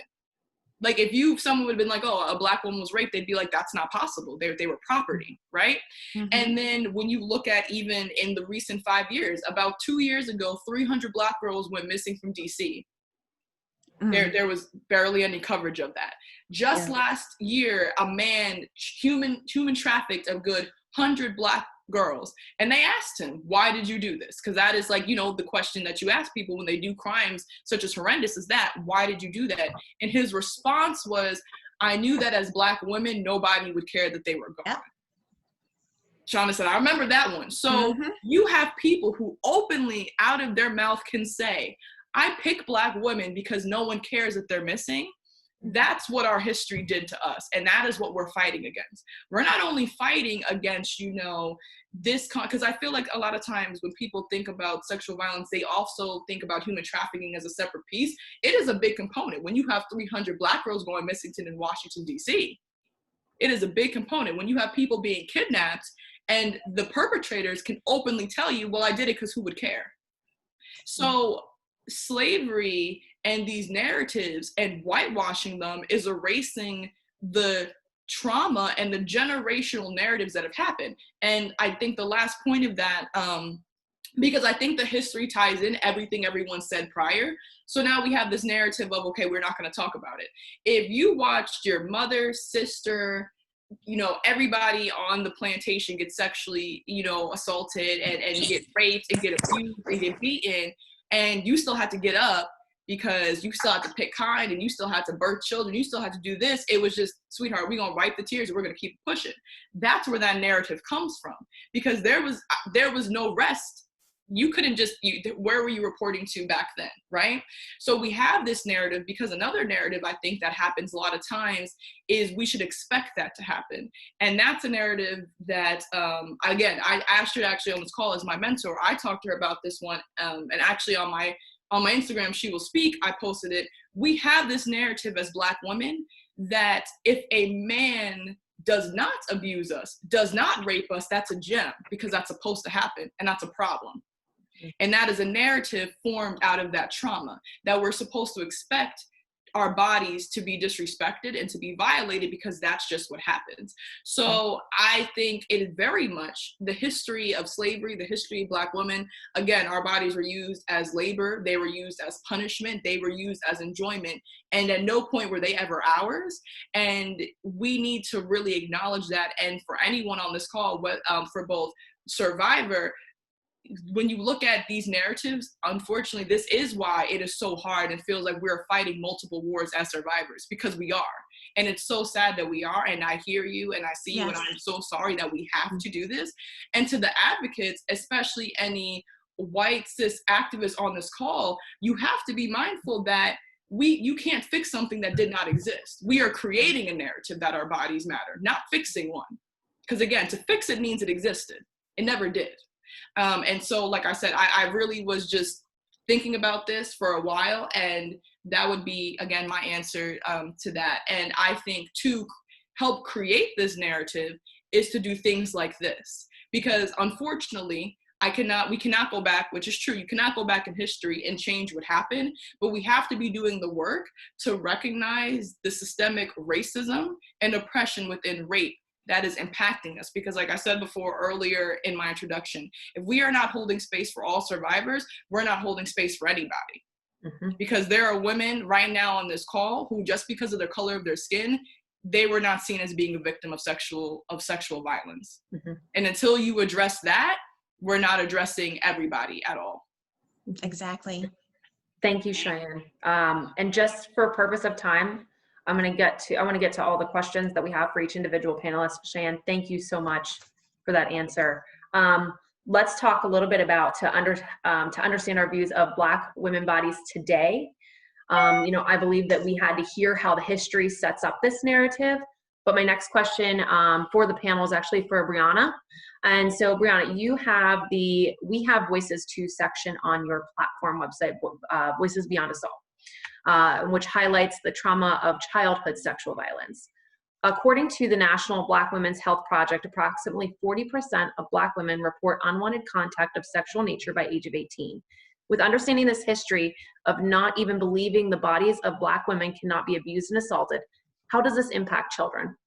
Like, if someone would have been like, oh, a Black woman was raped, they'd be like, that's not possible. They were property, right? And then when you look at even in the recent 5 years, about 2 years ago, 300 Black girls went missing from DC. There was barely any coverage of that. Just last year, a man human trafficked a good 100 Black girls, and they asked him, why did you do this? Because that is like, you know, the question that you ask people when they do crimes such as horrendous, is that, why did you do that? And his response was, I knew that as Black women, nobody would care that they were gone. Shauna said, I remember that one. So you have people who openly out of their mouth can say, I pick Black women because no one cares that they're missing. That's what our history did to us. And that is what we're fighting against. We're not only fighting against, this, because I feel like a lot of times when people think about sexual violence, they also think about human trafficking as a separate piece. It is a big component. When you have 300 Black girls going missing in Washington, D.C., it is a big component. When you have people being kidnapped and the perpetrators can openly tell you, well, I did it because who would care? So slavery and these narratives and whitewashing them is erasing the trauma and the generational narratives that have happened. And I think the last point of that, because I think the history ties in everything everyone said prior. So now we have this narrative of, okay, we're not going to talk about it. If you watched your mother, sister, everybody on the plantation get sexually, assaulted and get raped and get abused and get beaten, and you still had to get up because you still had to pick kind and you still had to birth children, you still had to do this. It was just, sweetheart, we're going to wipe the tears and we're going to keep pushing. That's where that narrative comes from, because there was no rest. You couldn't just, where were you reporting to back then, right? So we have this narrative, because another narrative I think that happens a lot of times is we should expect that to happen. And that's a narrative that, again, Astrid actually on this call is my mentor. I talked to her about this one, and actually on my Instagram, She Will Speak, I posted it. We have this narrative as Black women that if a man does not abuse us, does not rape us, that's a gem, because that's supposed to happen, and that's a problem. And that is a narrative formed out of that trauma, that we're supposed to expect our bodies to be disrespected and to be violated because that's just what happens. So I think it is very much the history of slavery, the history of Black women. Again, our bodies were used as labor. They were used as punishment. They were used as enjoyment. And at no point were they ever ours. And we need to really acknowledge that. And for anyone on this call, for both survivor, when you look at these narratives, unfortunately, this is why it is so hard and feels like we're fighting multiple wars as survivors, because we are. And it's so sad that we are. And I hear you and I see you, and I'm so sorry that we have to do this. And to the advocates, especially any white cis activists on this call, you have to be mindful that you can't fix something that did not exist. We are creating a narrative that our bodies matter, not fixing one. Because again, to fix it means it existed. It never did. And so, like I said, I really was just thinking about this for a while, and that would be, again, my answer to that. And I think to help create this narrative is to do things like this, because unfortunately, we cannot go back, which is true. You cannot go back in history and change what happened, but we have to be doing the work to recognize the systemic racism and oppression within rape that is impacting us. Because like I said before earlier in my introduction, if we are not holding space for all survivors, we're not holding space for anybody. Mm-hmm. Because there are women right now on this call who, just because of the color of their skin, they were not seen as being a victim of sexual violence. Mm-hmm. And until you address that, we're not addressing everybody at all.
Exactly.
Thank you, Cheyenne. And just for purpose of time, I want to get to all the questions that we have for each individual panelist. Cheyenne, thank you so much for that answer. Let's talk a little bit about to understand our views of Black women bodies today. I believe that we had to hear how the history sets up this narrative. But my next question for the panel is actually for Brianna. And so Brianna, we have Voices 2 section on your platform website, Voices Beyond Assault, which highlights the trauma of childhood sexual violence. According to the National Black Women's Health Project, approximately 40% of Black women report unwanted contact of sexual nature by age of 18. With understanding this history of not even believing the bodies of Black women cannot be abused and assaulted, how does this impact children?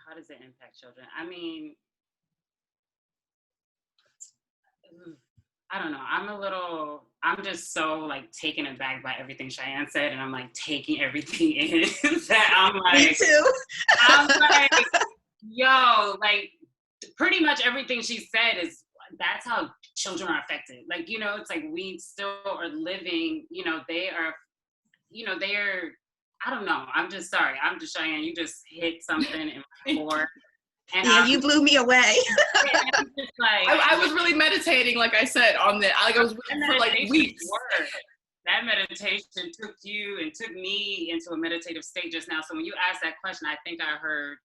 How does it impact children? I mean, I don't know. I'm just so like taken aback by everything Cheyenne said, and I'm like taking everything in that I'm like,
me too.
I'm like, yo, like pretty much everything she said that's how children are affected. Like, it's like we still are living, they are, I don't know. I'm just sorry. I'm just Cheyenne. You just hit something in my core And
Yeah, you blew me away.
I'm just like,
I was really meditating, like I said, on the. I was for like weeks.
That meditation took you and took me into a meditative state just now. So when you asked that question, I think I heard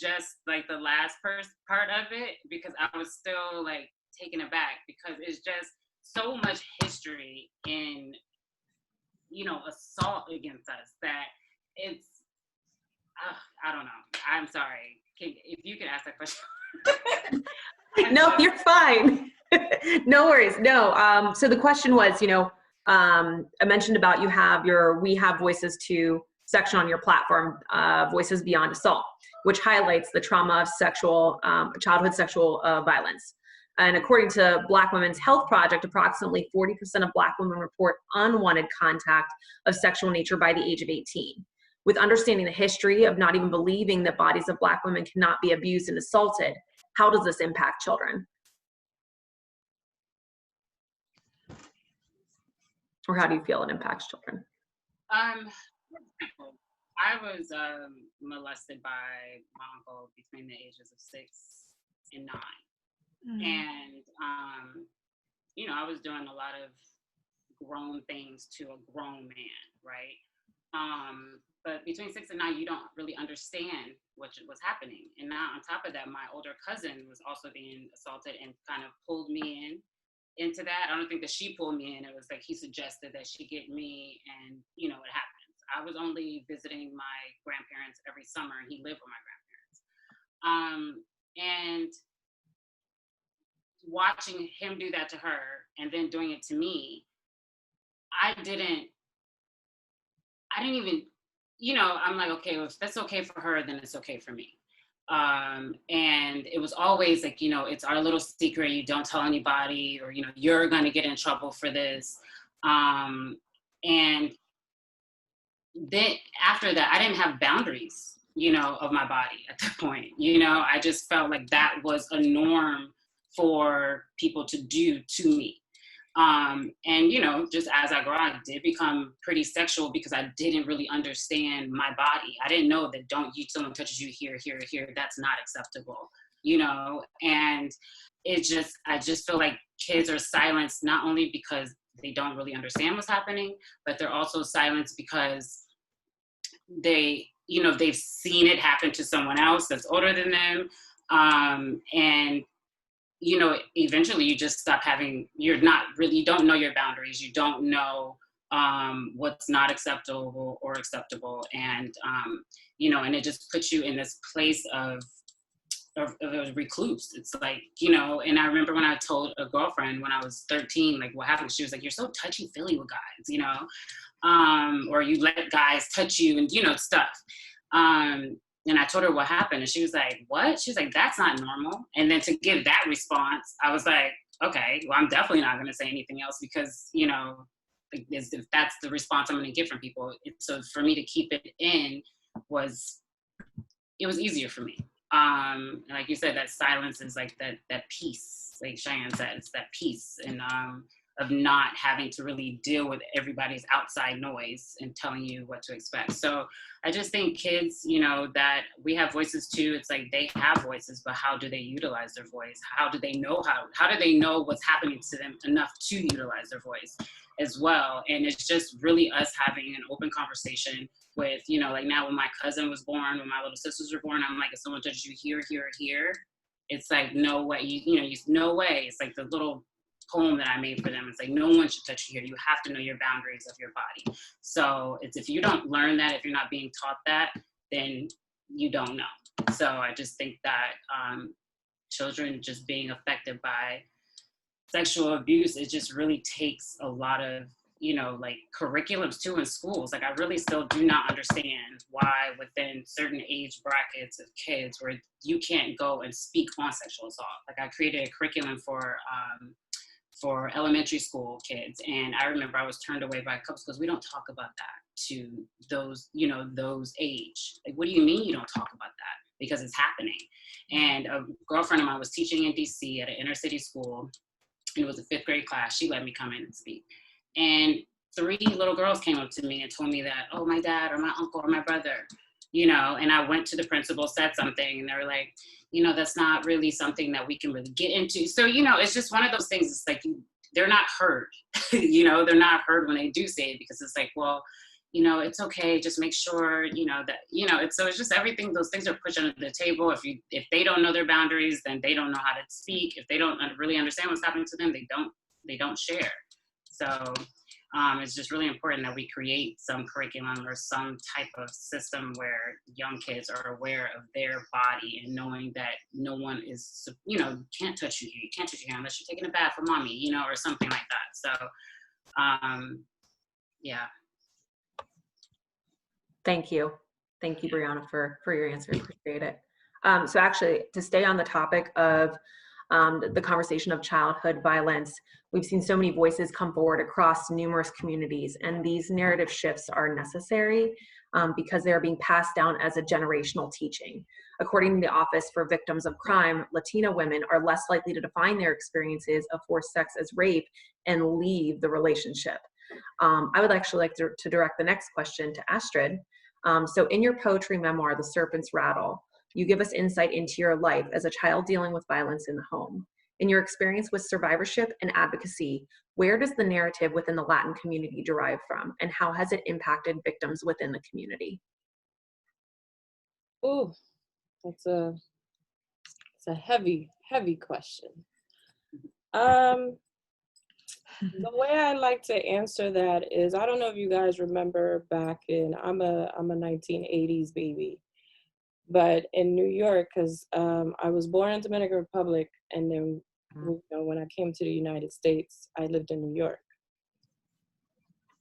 just like the last part of it, because I was still like taken aback, because it's just so much history in, you know, assault against us that it's, I don't know. I'm sorry. If you could ask that question.
No, you're fine. No worries. No. So the question was, you know, I mentioned about you have your We Have Voices Too section on your platform, Voices Beyond Assault, which highlights the trauma of childhood sexual violence. And according to Black Women's Health Project, approximately 40% of Black women report unwanted contact of sexual nature by the age of 18. With understanding the history of not even believing that bodies of Black women cannot be abused and assaulted, how does this impact children? Or how do you feel it impacts children?
I was molested by my uncle between the ages of 6 and 9. And, you know, I was doing a lot of grown things to a grown man, right? But between 6 and 9, you don't really understand what was happening. And now on top of that, my older cousin was also being assaulted and kind of pulled me into that. I don't think that she pulled me in. It was like he suggested that she get me, and, you know, it happens. I was only visiting my grandparents every summer, and he lived with my grandparents. And watching him do that to her and then doing it to me, I didn't even, you know, I'm like, okay, well, if that's okay for her, then it's okay for me. And it was always like, you know, it's our little secret, you don't tell anybody, or, you know, you're going to get in trouble for this. And then after that, I didn't have boundaries, you know, of my body at that point. You know, I just felt like that was a norm for people to do to me. And, you know, just as I grew up, I did become pretty sexual because I didn't really understand my body. I didn't know that someone touches you here, here, here, that's not acceptable, you know? And I just feel like kids are silenced not only because they don't really understand what's happening, but they're also silenced because they, you know, they've seen it happen to someone else that's older than them. And you know, eventually you just stop you don't know your boundaries. You don't know what's not acceptable or acceptable. And, you know, and it just puts you in this place of a recluse. It's like, you know, and I remember when I told a girlfriend when I was 13, like what happened, she was like, you're so touchy-feely with guys, you know, or you let guys touch you and, you know, stuff. And I told her what happened, and she was like, what? She was like, that's not normal. And then to give that response, I was like, okay, well, I'm definitely not going to say anything else because, you know, if that's the response I'm going to get from people. So for me to keep it in it was easier for me. And like you said, that silence is like that peace, like Cheyenne said, it's that peace and of not having to really deal with everybody's outside noise and telling you what to expect. So I just think kids, you know, that we have voices too. It's like they have voices, but how do they utilize their voice? How do they know what's happening to them enough to utilize their voice as well? And it's just really us having an open conversation with, you know, like now when my cousin was born, when my little sisters were born, I'm like, if someone touches you here, here, here, it's like, no way, no way. It's like the little poem that I made for them. It's like, no one should touch you here. You have to know your boundaries of your body. So it's, if you don't learn that, if you're not being taught that, then you don't know. So I just think that children just being affected by sexual abuse, it just really takes a lot of, you know, like curriculums too in schools. Like I really still do not understand why within certain age brackets of kids where you can't go and speak on sexual assault. Like I created a curriculum for elementary school kids. And I remember I was turned away by a couple because we don't talk about that to those, you know, those age. Like, what do you mean you don't talk about that? Because it's happening. And a girlfriend of mine was teaching in DC at an inner city school. And it was a 5th grade class. She let me come in and speak. And 3 little girls came up to me and told me that, oh, my dad or my uncle or my brother you know, and I went to the principal, said something, and they were like, you know, that's not really something that we can really get into. So, you know, it's just one of those things. It's like, they're not heard, you know, they're not heard when they do say it, because it's like, well, you know, it's okay. Just make sure, you know, that, you know, it's just everything. Those things are pushed under the table. If they don't know their boundaries, then they don't know how to speak. If they don't really understand what's happening to them, they don't share. So it's just really important that we create some curriculum or some type of system where young kids are aware of their body and knowing that no one is, you know, can't touch you here. You can't touch you here unless you're taking a bath for mommy, you know, or something like that. So, yeah.
Thank you. Thank you, Brianna, for your answer. Appreciate it. So actually, to stay on the topic of the conversation of childhood violence, we've seen so many voices come forward across numerous communities, and these narrative shifts are necessary because they're being passed down as a generational teaching. According to the Office for Victims of Crime, Latina women are less likely to define their experiences of forced sex as rape and leave the relationship. I would actually like to direct the next question to Astrid. So in your poetry memoir, The Serpent's Rattle, you give us insight into your life as a child dealing with violence in the home. In your experience with survivorship and advocacy, where does the narrative within the Latin community derive from, and how has it impacted victims within the community?
Ooh, it's a heavy question. The way I like to answer that is, I don't know if you guys remember back in, I'm a 1980s baby, but in New York, because I was born in Dominican Republic, and then you know, when I came to the United States, I lived in New York.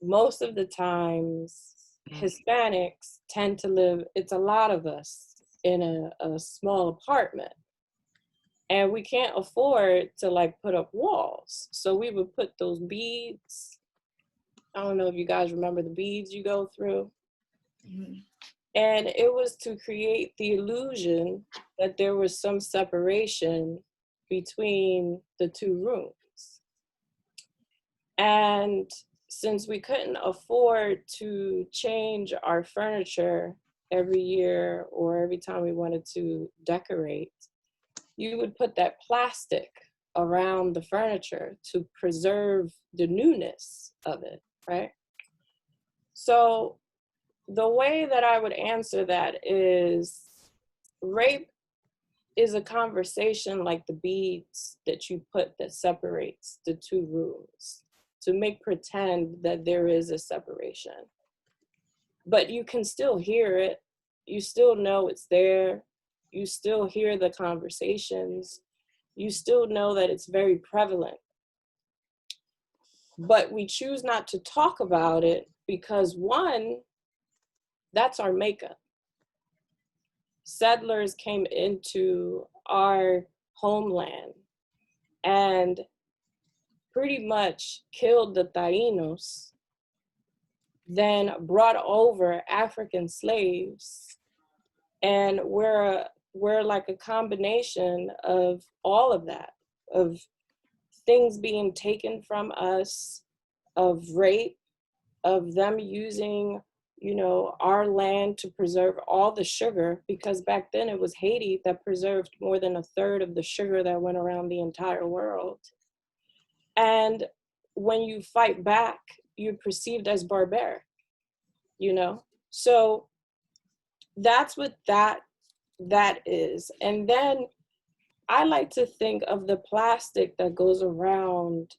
Most of the times, Hispanics tend to live, it's a lot of us, in a small apartment. And we can't afford to like put up walls. So we would put those beads. I don't know if you guys remember the beads you go through. Mm-hmm. And it was to create the illusion that there was some separation between the two rooms. And since we couldn't afford to change our furniture every year or every time we wanted to decorate, you would put that plastic around the furniture to preserve the newness of it, right? So the way that I would answer that is, rape is a conversation like the beads that you put that separates the two rooms to make pretend that there is a separation. But you can still hear it. You still know it's there. You still hear the conversations. You still know that it's very prevalent. But we choose not to talk about it because, one, that's our makeup. Settlers came into our homeland and pretty much killed the Taínos, then brought over African slaves, and we're like a combination of all of that, of things being taken from us, of rape, of them using, you know, our land to preserve all the sugar, because back then it was Haiti that preserved more than a third of the sugar that went around the entire world. And when you fight back, you're perceived as barbaric, you know? So that's what that is. And then I like to think of the plastic that goes around,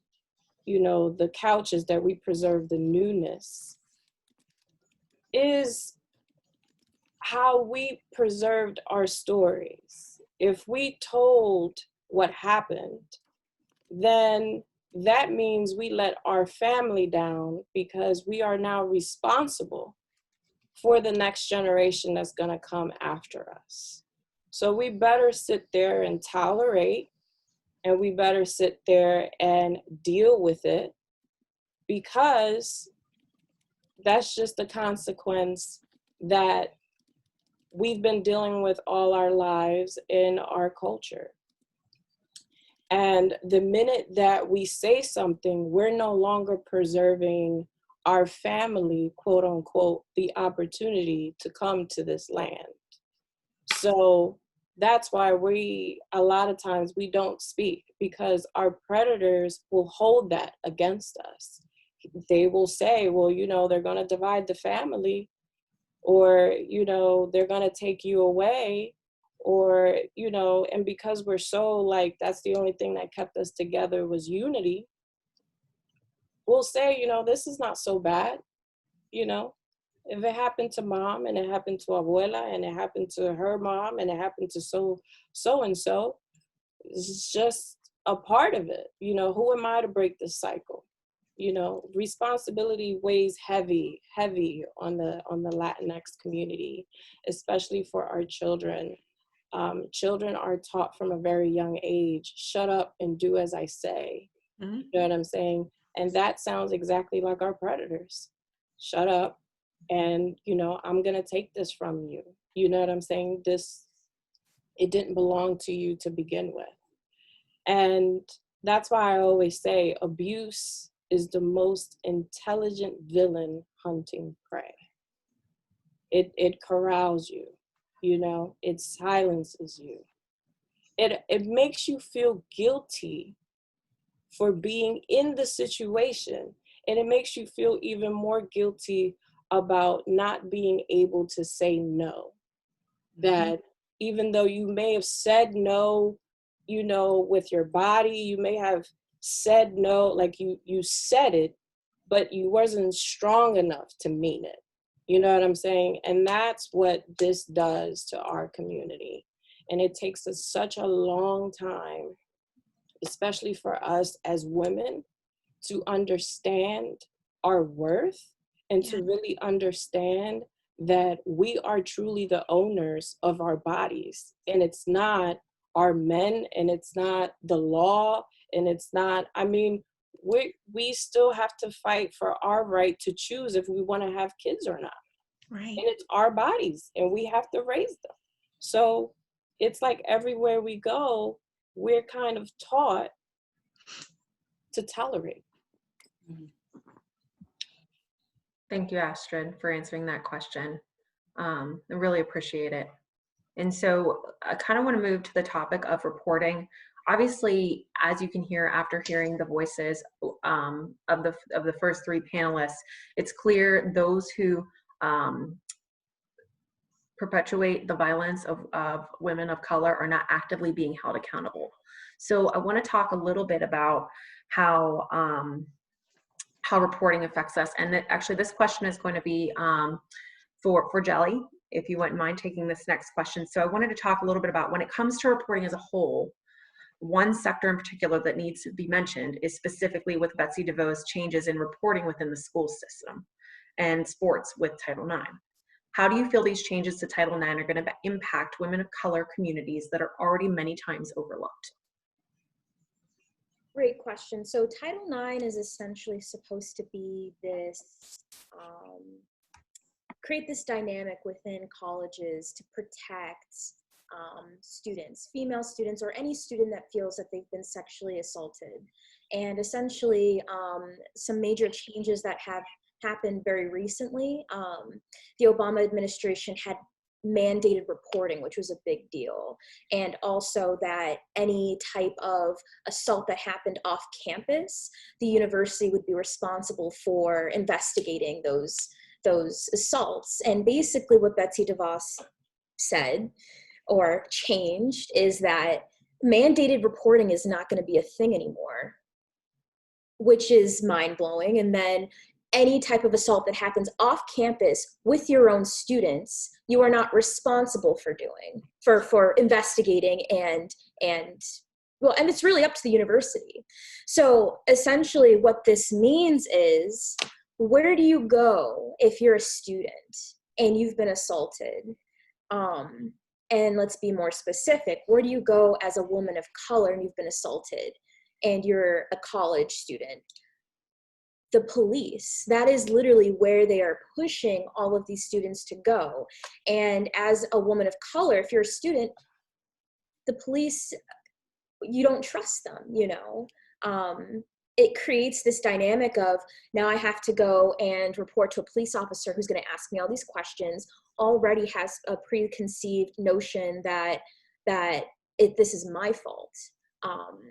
you know, the couches that we preserve the newness, is how we preserved our stories. If we told what happened, then that means we let our family down, because we are now responsible for the next generation that's gonna come after us. So we better sit there and tolerate, and we better sit there and deal with it, because that's just the consequence that we've been dealing with all our lives in our culture. And the minute that we say something, we're no longer preserving our family, quote unquote, the opportunity to come to this land. So that's why a lot of times we don't speak, because our predators will hold that against us. They will say, well, they're going to divide the family, or, they're going to take you away, or, and because we're so like, that's the only thing that kept us together was unity. We'll say, this is not so bad. If it happened to mom, and it happened to abuela, and it happened to her mom, and it happened to so-and-so, it's just a part of it. Who am I to break this cycle? Responsibility weighs heavy on the Latinx community, especially for our children. Children are taught from a very young age, shut up and do as I say.
Mm-hmm.
You know what I'm saying? And that sounds exactly like our predators. Shut up, and I'm gonna take this from you. You know what I'm saying? It didn't belong to you to begin with. And that's why I always say abuse is the most intelligent villain hunting prey. It corrals you, it silences you. It makes you feel guilty for being in the situation. And it makes you feel even more guilty about not being able to say no. That even though you may have said no, with your body, you may have said no, like you said it, but you wasn't strong enough to mean it. You know what I'm saying? And that's what this does to our community. And it takes us such a long time, especially for us as women, to understand our worth and to really understand that we are truly the owners of our bodies. And it's not our men, and it's not the law, and it's not, we still have to fight for our right to choose if we want to have kids or not.
Right.
And it's our bodies, and we have to raise them. So it's like everywhere we go, we're kind of taught to tolerate.
Thank you, Astrid, for answering that question. I really appreciate it. And so I kind of want to move to the topic of reporting. Obviously, as you can hear after hearing the voices of the first three panelists, it's clear those who perpetuate the violence of women of color are not actively being held accountable. So I want to talk a little bit about how reporting affects us. And actually, this question is going to be for Jelly, if you wouldn't mind taking this next question. So I wanted to talk a little bit about when it comes to reporting as a whole, one sector in particular that needs to be mentioned is specifically with Betsy DeVoe's changes in reporting within the school system and sports with Title IX. How do you feel these changes to Title IX are going to impact women of color communities that are already many times overlooked?
Great question. So Title IX is essentially supposed to be this, create this dynamic within colleges to protect students, female students, or any student that feels that they've been sexually assaulted. And essentially some major changes that have happened very recently. The Obama administration had mandated reporting, which was a big deal. And also that any type of assault that happened off campus, the university would be responsible for investigating those assaults. And basically what Betsy DeVos said or changed is that mandated reporting is not going to be a thing anymore, which is mind-blowing. And then any type of assault that happens off campus with your own students, you are not responsible for doing, for investigating and it's really up to the university. So essentially what this means is, where do you go if you're a student and you've been assaulted? And let's be more specific, where do you go as a woman of color and you've been assaulted and you're a college student? The police. That is literally where they are pushing all of these students to go. And as a woman of color, if you're a student, the police, you don't trust them, it creates this dynamic of, now I have to go and report to a police officer who's going to ask me all these questions, already has a preconceived notion that this is my fault.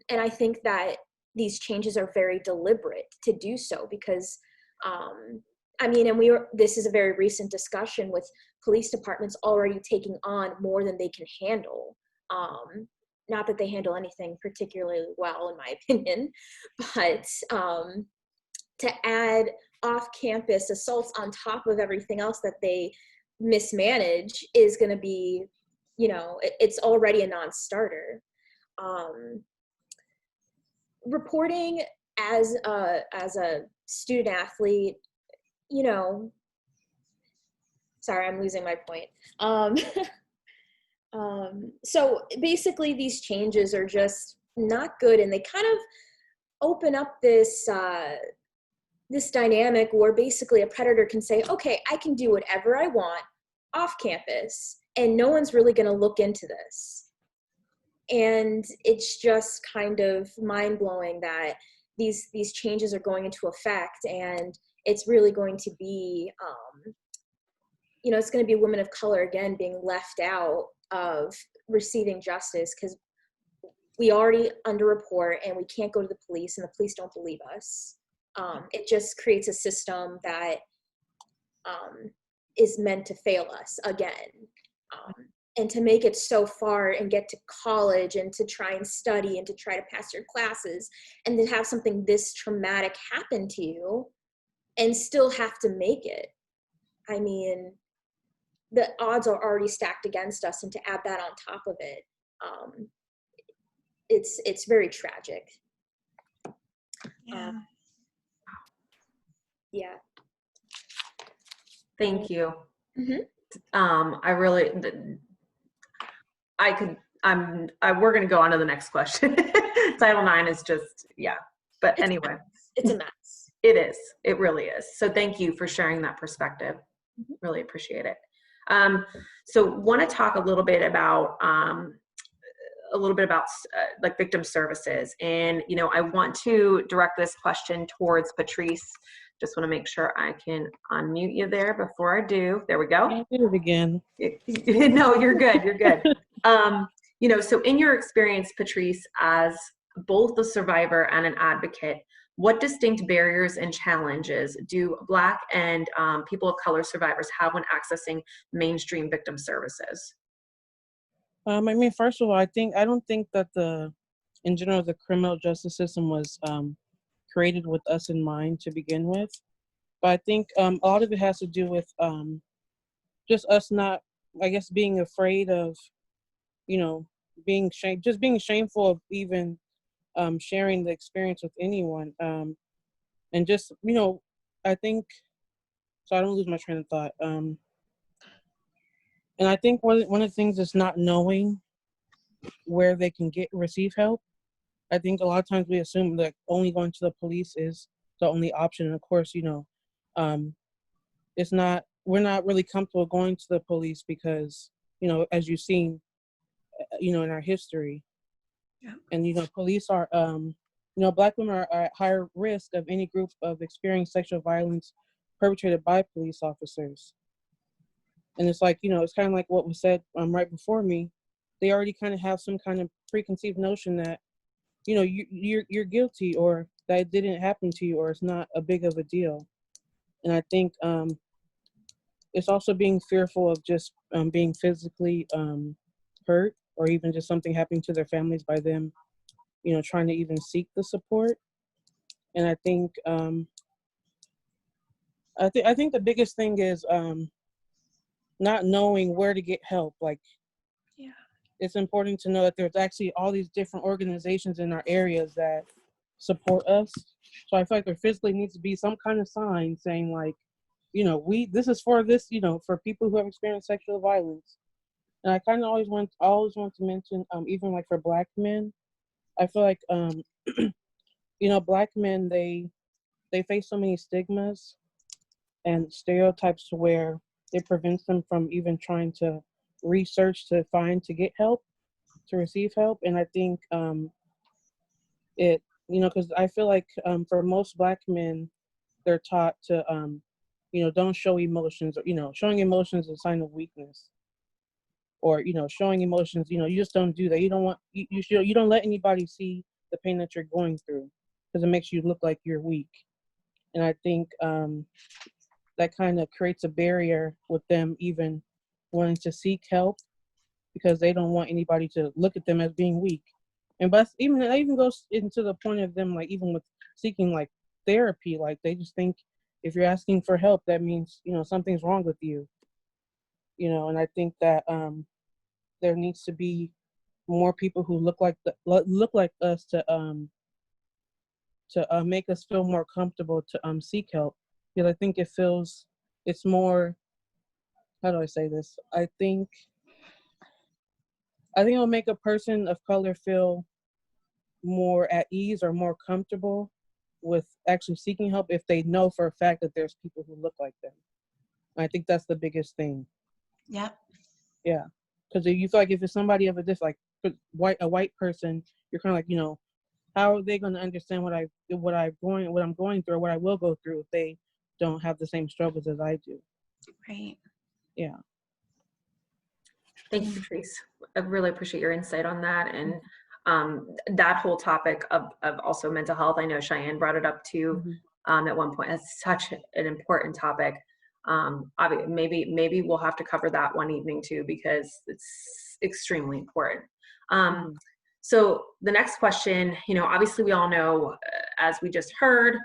And I think that these changes are very deliberate to do so, because I mean, this is a very recent discussion with police departments already taking on more than they can handle. Not that they handle anything particularly well, in my opinion, but to add off-campus assaults on top of everything else that they mismanage is going to be, it's already a non-starter. Reporting as a student athlete, sorry, I'm losing my point. So basically these changes are just not good, and they kind of open up this dynamic where basically a predator can say, okay, I can do whatever I want off campus and no one's really going to look into this. And it's just kind of mind-blowing that these changes are going into effect, and it's really going to be, it's going to be women of color again being left out of receiving justice, because we already underreport and we can't go to the police and the police don't believe us. It just creates a system that is meant to fail us again. And to make it so far and get to college and to try and study and to try to pass your classes and to have something this traumatic happen to you and still have to make it. I mean, the odds are already stacked against us, and to add that on top of it, it's very tragic.
Yeah.
Yeah.
Thank you.
Mm-hmm.
We're going to go on to the next question. Title IX is just, yeah. But anyway.
It's a mess.
It is. It really is. So thank you for sharing that perspective. Really appreciate it. So want to talk a little bit about like victim services. And, I want to direct this question towards Patrice. Just want to make sure I can unmute you there before I do. There we go.
I did it again.
No, you're good. You're good. So in your experience, Patrice, as both a survivor and an advocate, what distinct barriers and challenges do Black and people of color survivors have when accessing mainstream victim services?
First of all, I don't think that in general, the criminal justice system was created with us in mind to begin with. But I think a lot of it has to do with just us not, I guess, being afraid of, being shameful of even sharing the experience with anyone. And just, I think, so I don't lose my train of thought. And I think one of the things is not knowing where they can receive help. I think a lot of times we assume that only going to the police is the only option. And of course, it's not, we're not really comfortable going to the police because, as you've seen, in our history. Yeah. And, police are, Black women are at higher risk of any group of experiencing sexual violence perpetrated by police officers. And it's like, it's kind of like what was said right before me. They already kind of have some kind of preconceived notion that, you're guilty, or that it didn't happen to you, or it's not a big of a deal. And I think it's also being fearful of just being physically hurt, or even just something happening to their families by them, trying to even seek the support. And I think I think the biggest thing is not knowing where to get help. Like, yeah, it's important to know that there's actually all these different organizations in our areas that support us. So I feel like there physically needs to be some kind of sign saying, like, this is for this, for people who have experienced sexual violence. And I kind of always want to mention, even like for Black men, I feel like, Black men, they face so many stigmas and stereotypes to where it prevents them from even trying to research to get help, to receive help. And I think because I feel like for most Black men, they're taught to, don't show emotions, or, showing emotions is a sign of weakness. Or, showing emotions, you just don't do that. You don't want, you don't let anybody see the pain that you're going through, because it makes you look like you're weak. And I think that kind of creates a barrier with them even wanting to seek help, because they don't want anybody to look at them as being weak. And but that even goes into the point of them, like, even with seeking like therapy, like they just think if you're asking for help, that means, something's wrong with you. And I think that there needs to be more people who look like us to make us feel more comfortable to seek help. Because I think it's more, how do I say this? I think it'll make a person of color feel more at ease or more comfortable with actually seeking help if they know for a fact that there's people who look like them. I think that's the biggest thing.
Yep.
Yeah, because you feel like if it's somebody of a different, like a white person, you're kind of like, how are they going to understand what I'm going through, or what I will go through if they don't have the same struggles as I do?
Right.
Yeah.
Thank you, Patrice. I really appreciate your insight on that. And that whole topic of also mental health, I know Cheyenne brought it up too at one point. It's such an important topic. Maybe we'll have to cover that one evening too, because it's extremely important. So the next question, obviously we all know, as we just heard,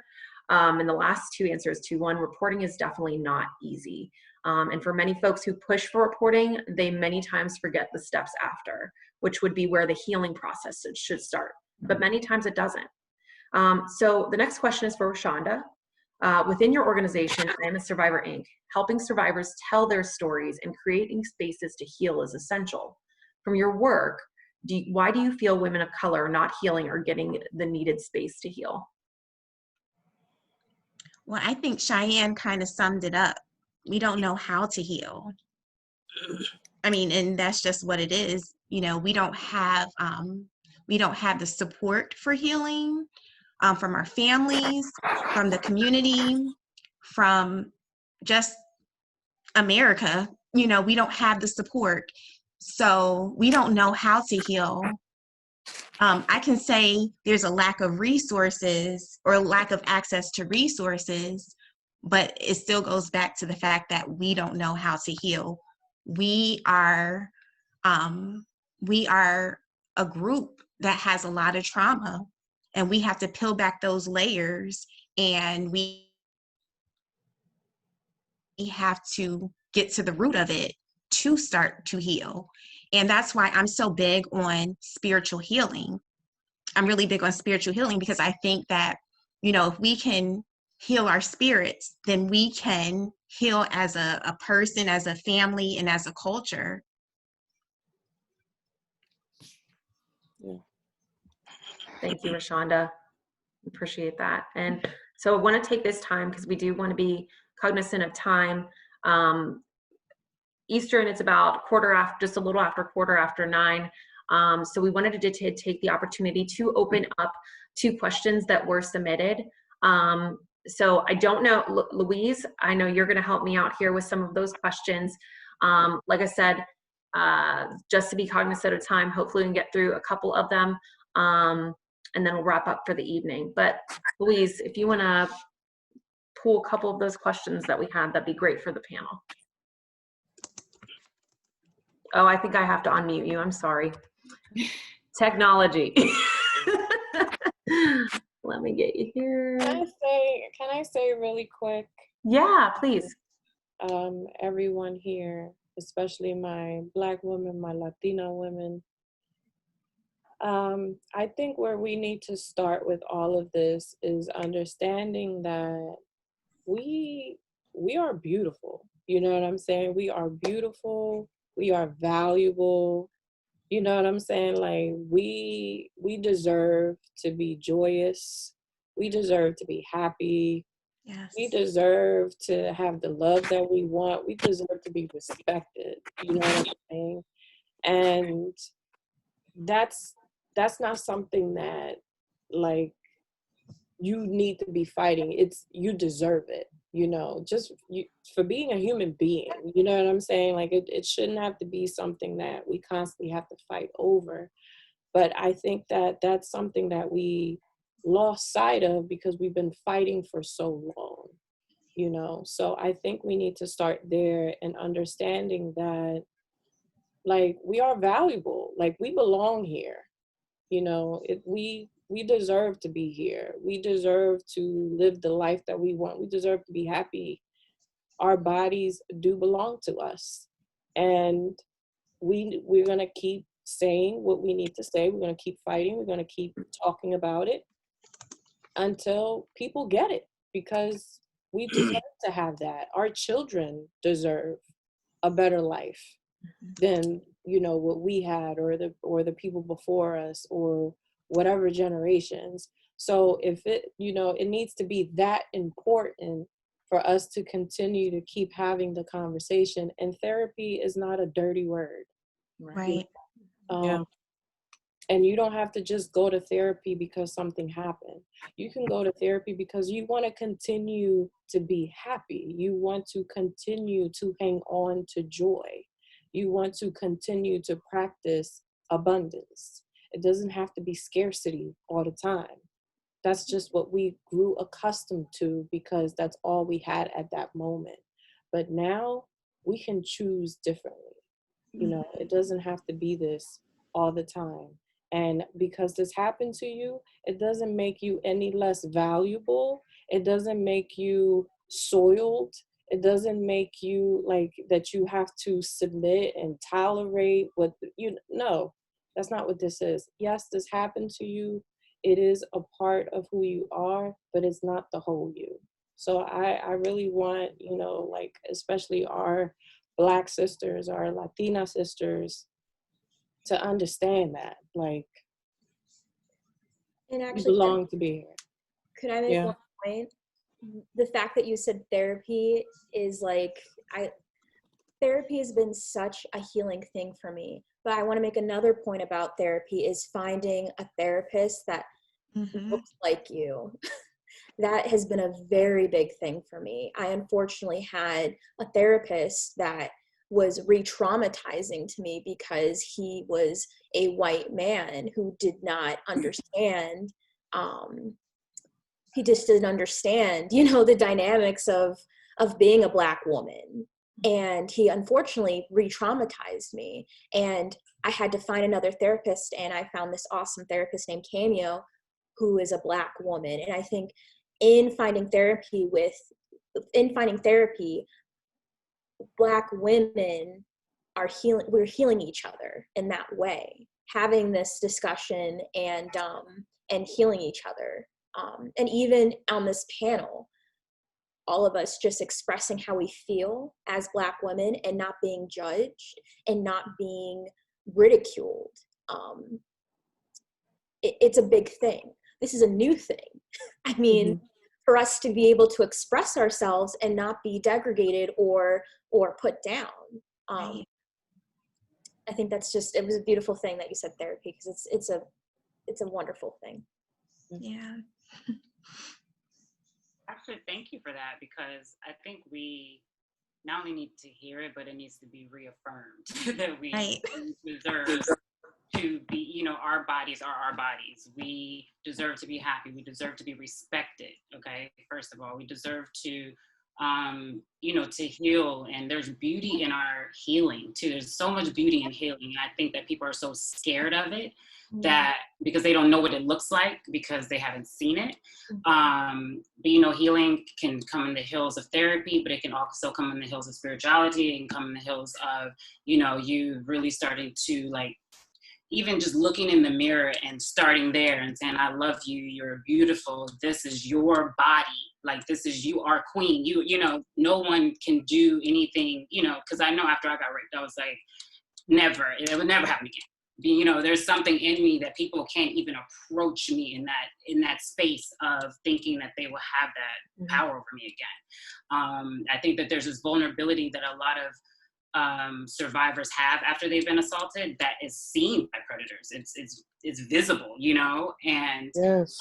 in the last two answers to one, reporting is definitely not easy. And for many folks who push for reporting, they many times forget the steps after, which would be where the healing process should start. But many times it doesn't. So the next question is for Rashonda. Within your organization, I Am a Survivor, Inc., helping survivors tell their stories and creating spaces to heal is essential. From your work, why do you feel women of color are not healing or getting the needed space to heal?
Well, I think Cheyenne kind of summed it up. We don't know how to heal. I mean, and that's just what it is. We don't have the support for healing from our families, from the community, from just America. We don't have the support. So we don't know how to heal. I can say there's a lack of resources or a lack of access to resources, but it still goes back to the fact that we don't know how to heal. We are a group that has a lot of trauma, and we have to peel back those layers, and we have to get to the root of it to start to heal. And that's why I'm so big on spiritual healing. I'm really big on spiritual healing, because I think that, if we can heal our spirits, then we can heal as a person, as a family, and as a culture.
Yeah.
Thank you, Rashonda. Appreciate that. And so I want to take this time, because we do want to be cognizant of time. Eastern, it's about just a little after 9:15. So we wanted to take the opportunity to open up to questions that were submitted. So I don't know, Louise, I know you're going to help me out here with some of those questions. Like I said, just to be cognizant of time, hopefully we can get through a couple of them, and then we'll wrap up for the evening. But Louise, if you want to pull a couple of those questions that we had, that'd be great for the panel. Oh, I think I have to unmute you. I'm sorry. Technology. Let me get you here.
Can I say really quick?
Yeah, please.
Everyone here, especially my Black women, my Latino women, I think where we need to start with all of this is understanding that we are beautiful. You know what I'm saying? We are beautiful. We are valuable. You know what I'm saying? Like, we deserve to be joyous. We deserve to be happy.
Yes.
We deserve to have the love that we want. We deserve to be respected. You know what I'm saying? And that's not something that, like, you need to be fighting. You deserve it, you know, just for being a human being, you know what I'm saying? Like it shouldn't have to be something that we constantly have to fight over. But I think that that's something that we lost sight of because we've been fighting for so long, you know? So I think we need to start there and understanding that, like, we are valuable, like we belong here, you know, we deserve to be here. We deserve to live the life that we want. We deserve to be happy. Our bodies do belong to us. And we're going to keep saying what we need to say. We're going to keep fighting. We're going to keep talking about it until people get it, because we deserve to have that. Our children deserve a better life than, you know, what we had, or the people before us, or whatever generations. So if it, you know, it needs to be that important for us to continue to keep having the conversation. And therapy is not a dirty word.
Right.
Yeah.
And you don't have to just go to therapy because something happened. You can go to therapy because you want to continue to be happy. You want to continue to hang on to joy. You want to continue to practice abundance. It doesn't have to be scarcity all the time. That's just what we grew accustomed to because that's all we had at that moment. But now we can choose differently. You know, it doesn't have to be this all the time. And because this happened to you, it doesn't make you any less valuable. It doesn't make you soiled. It doesn't make you like that you have to submit and tolerate what you no, that's not what this is. Yes, this happened to you. It is a part of who you are, but it's not the whole you. So I really want, you know, like especially our Black sisters, our Latina sisters, to understand that, like,
And
we
actually,
belong to be here.
could I make
Yeah.
one point? The fact that you said therapy is like, therapy has been such a healing thing for me. But I want to make another point about therapy is finding a therapist that looks like you. That has been a very big thing for me. I unfortunately had a therapist that was re-traumatizing to me because he was a white man who did not understand. He just didn't understand, you know, the dynamics of being a Black woman. And he unfortunately re-traumatized me. And I had to find another therapist, and I found this awesome therapist named Cameo, who is a Black woman. And I think in finding therapy, Black women are healing. We're healing each other in that way, having this discussion and healing each other. And even on this panel, all of us just expressing how we feel as Black women and not being judged and not being ridiculed. It's a big thing. This is a new thing. I mean, for us to be able to express ourselves and not be degraded or put down. I think that's just, it was a beautiful thing that you said therapy, because it's a wonderful thing.
Yeah.
Actually, thank you for that, because I think we not only need to hear it, but it needs to be reaffirmed that we deserve to be, you know, our bodies are our bodies. We deserve to be happy. We deserve to be respected. Okay. First of all, we deserve to, you know, to heal. And there's beauty in our healing too. There's so much beauty in healing. I think that people are so scared of it that because they don't know what it looks like because they haven't seen it. But you know, healing can come in the hills of therapy, but it can also come in the hills of spirituality. It can come in the hills of, you know, you really starting to like, even just looking in the mirror and starting there and saying, I love you, you're beautiful, this is your body, like this is you, our queen, you know, no one can do anything, you know, because I know after I got raped, I was like, never, it would never happen again. You know, there's something in me that people can't even approach me in that space of thinking that they will have that power over me again. I think that there's this vulnerability that a lot of survivors have after they've been assaulted that is seen by predators. It's visible, you know, and
Yes.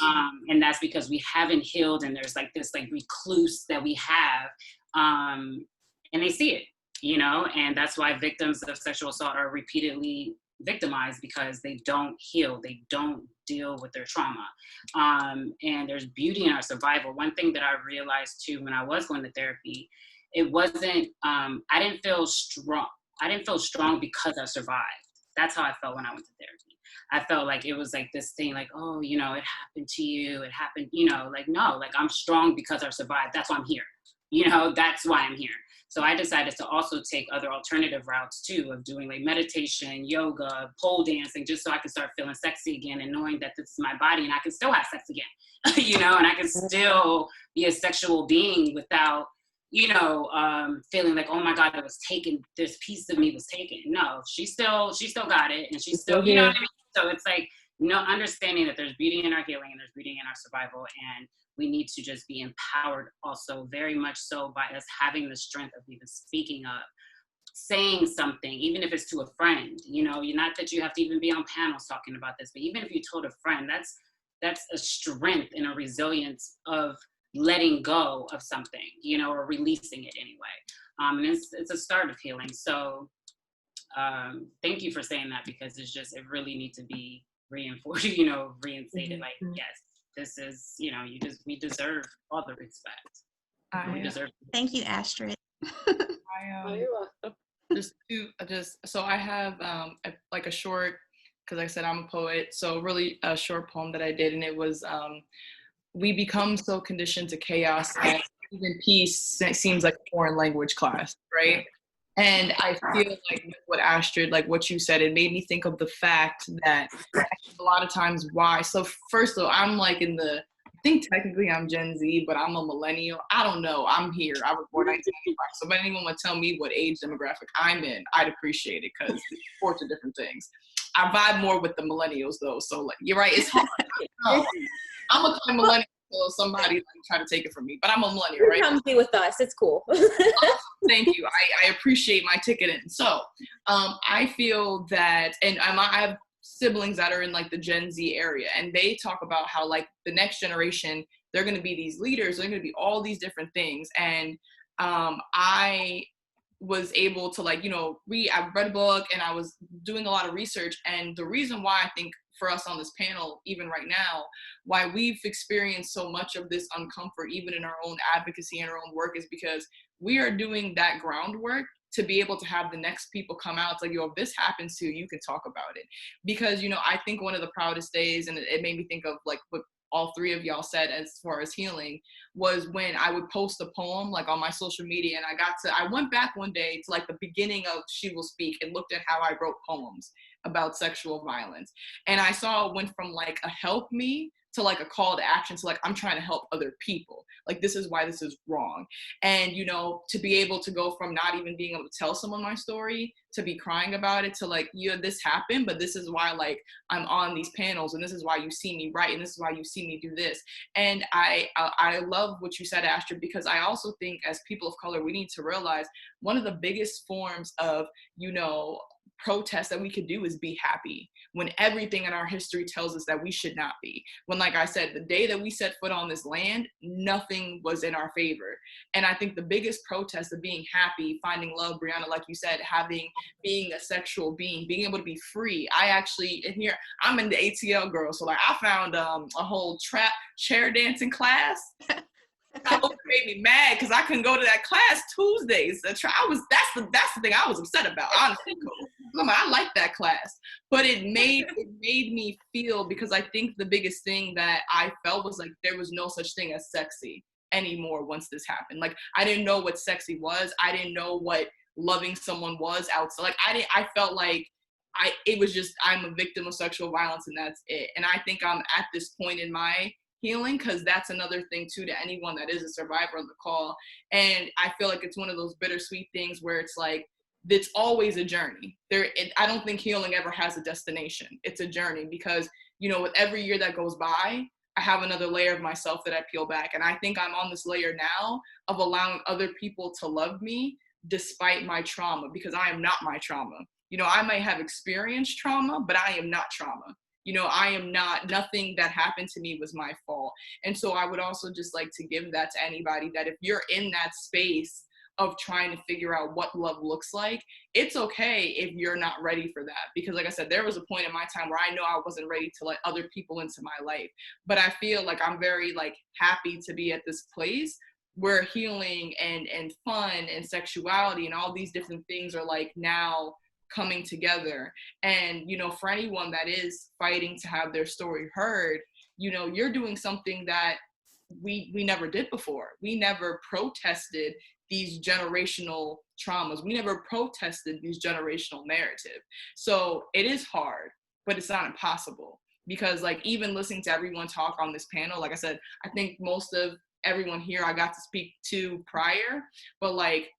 and that's because we haven't healed, and there's like this like recluse that we have, and they see it, you know, and that's why victims of sexual assault are repeatedly victimized, because they don't heal, they don't deal with their trauma. And there's beauty in our survival. One thing that I realized too when I was going to therapy, it wasn't, I didn't feel strong because I survived. That's how I felt when I went to therapy. I felt like it was like this thing like, oh, you know, it happened to you, it happened, you know, like, no, like I'm strong because I survived. That's why I'm here. You know, that's why I'm here. So I decided to also take other alternative routes too, of doing like meditation, yoga, pole dancing, just so I can start feeling sexy again and knowing that this is my body and I can still have sex again, you know, and I can still be a sexual being without, you know, feeling like, oh my God, it was taken, this piece of me was taken. No, she still got it, and she's still, you know what I mean? So it's like, you know, understanding that there's beauty in our healing and there's beauty in our survival, and we need to just be empowered also very much so by us having the strength of even speaking up, saying something, even if it's to a friend, you know, not that you have to even be on panels talking about this, but even if you told a friend, that's a strength and a resilience of letting go of something, you know, or releasing it anyway. And it's a start of healing. So thank you for saying that, because it really needs to be reinforced, you know, reinstated. Like, yes, this is, you know, we deserve all the respect. We deserve.
Thank you, Astrid.
So I have like a short, because like I said, I'm a poet, so really a short poem that I did, and it was, we become so conditioned to chaos that even peace seems like a foreign language class, right? And I feel like with what Astrid, like what you said, it made me think of the fact that a lot of times why. So first though, I'm like I think technically I'm Gen Z, but I'm a millennial. I don't know. I'm here. I was born 1995. So if anyone would tell me what age demographic I'm in, I'd appreciate it, because it's sorts of different things. I vibe more with the millennials though. So like, you're right. It's hard. I'm a kind of millennial. So somebody like try to take it from me, but I'm a millennial, right?
Come be with us. It's cool.
Thank you. I appreciate my ticket in. So I feel that, and I have siblings that are in like the Gen Z area, and they talk about how like the next generation, they're going to be these leaders, they're going to be all these different things. And I was able to like, you know, I read a book and I was doing a lot of research. And the reason why I think for us on this panel, even right now, why we've experienced so much of this uncomfort, even in our own advocacy and our own work, is because we are doing that groundwork to be able to have the next people come out. It's like, yo, if this happens to you, you can talk about it. Because, you know, I think one of the proudest days, and it made me think of like what all three of y'all said as far as healing, was when I would post a poem like on my social media, and I went back one day to like the beginning of She Will Speak and looked at how I wrote poems about sexual violence. And I saw it went from like a help me to like a call to action to like, I'm trying to help other people. Like, this is why this is wrong. And, you know, to be able to go from not even being able to tell someone my story to be crying about it to like, yeah, this happened, but this is why like I'm on these panels, and this is why you see me write, and this is why you see me do this. And I love what you said, Astrid, because I also think as people of color, we need to realize one of the biggest forms of, you know, protest that we could do is be happy, when everything in our history tells us that we should not be. When, like I said, the day that we set foot on this land, nothing was in our favor. And I think the biggest protest of being happy, finding love, Brianna, like you said, being a sexual being, being able to be free. I actually, in here, I'm in the ATL girl, so like I found a whole trap chair dancing class. That made me mad because I couldn't go to that class Tuesdays. That's the thing I was upset about, honestly. I like that class, but it made me feel, because I think the biggest thing that I felt was like there was no such thing as sexy anymore once this happened. Like, I didn't know what sexy was. I didn't know what loving someone was outside. Like, I felt like it was just, I'm a victim of sexual violence and that's it. And I think I'm at this point in my healing, because that's another thing too, to anyone that is a survivor on the call. And I feel like it's one of those bittersweet things where it's like, it's always a journey. I don't think healing ever has a destination. It's a journey, because, you know, with every year that goes by, I have another layer of myself that I peel back. And I think I'm on this layer now of allowing other people to love me, despite my trauma, because I am not my trauma. You know, I might have experienced trauma, but I am not trauma. You know, I am not, nothing that happened to me was my fault. And so I would also just like to give that to anybody, that if you're in that space of trying to figure out what love looks like, it's okay if you're not ready for that. Because like I said, there was a point in my time where I know I wasn't ready to let other people into my life. But I feel like I'm very like happy to be at this place where healing and fun and sexuality and all these different things are like now coming together. And, you know, for anyone that is fighting to have their story heard, you know, you're doing something that we never did before. We never protested these generational traumas. We never protested these generational narrative. So it is hard, but it's not impossible. Because like even listening to everyone talk on this panel, like I said, I think most of everyone here I got to speak to prior, but like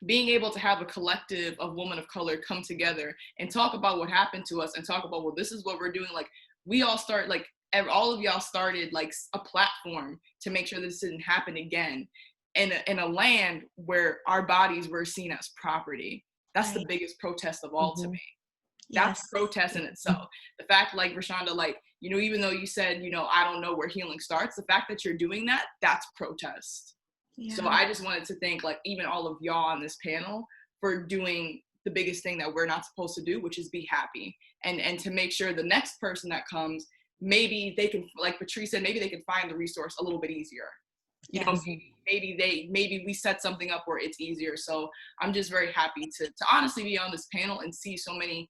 being able to have a collective of women of color come together and talk about what happened to us and talk about, well, this is what we're doing. Like we all start, like all of y'all started like a platform to make sure this didn't happen again in a land where our bodies were seen as property. That's the biggest protest of all to me. That's protest in itself. The fact, like Rashonda, like, you know, even though you said, you know, I don't know where healing starts, the fact that you're doing that, that's protest. Yeah. So I just wanted to thank like even all of y'all on this panel for doing the biggest thing that we're not supposed to do, which is be happy. And to make sure the next person that comes, maybe they can, like Patrice said, maybe they can find the resource a little bit easier. You know, maybe we set something up where it's easier. So I'm just very happy to honestly be on this panel and see so many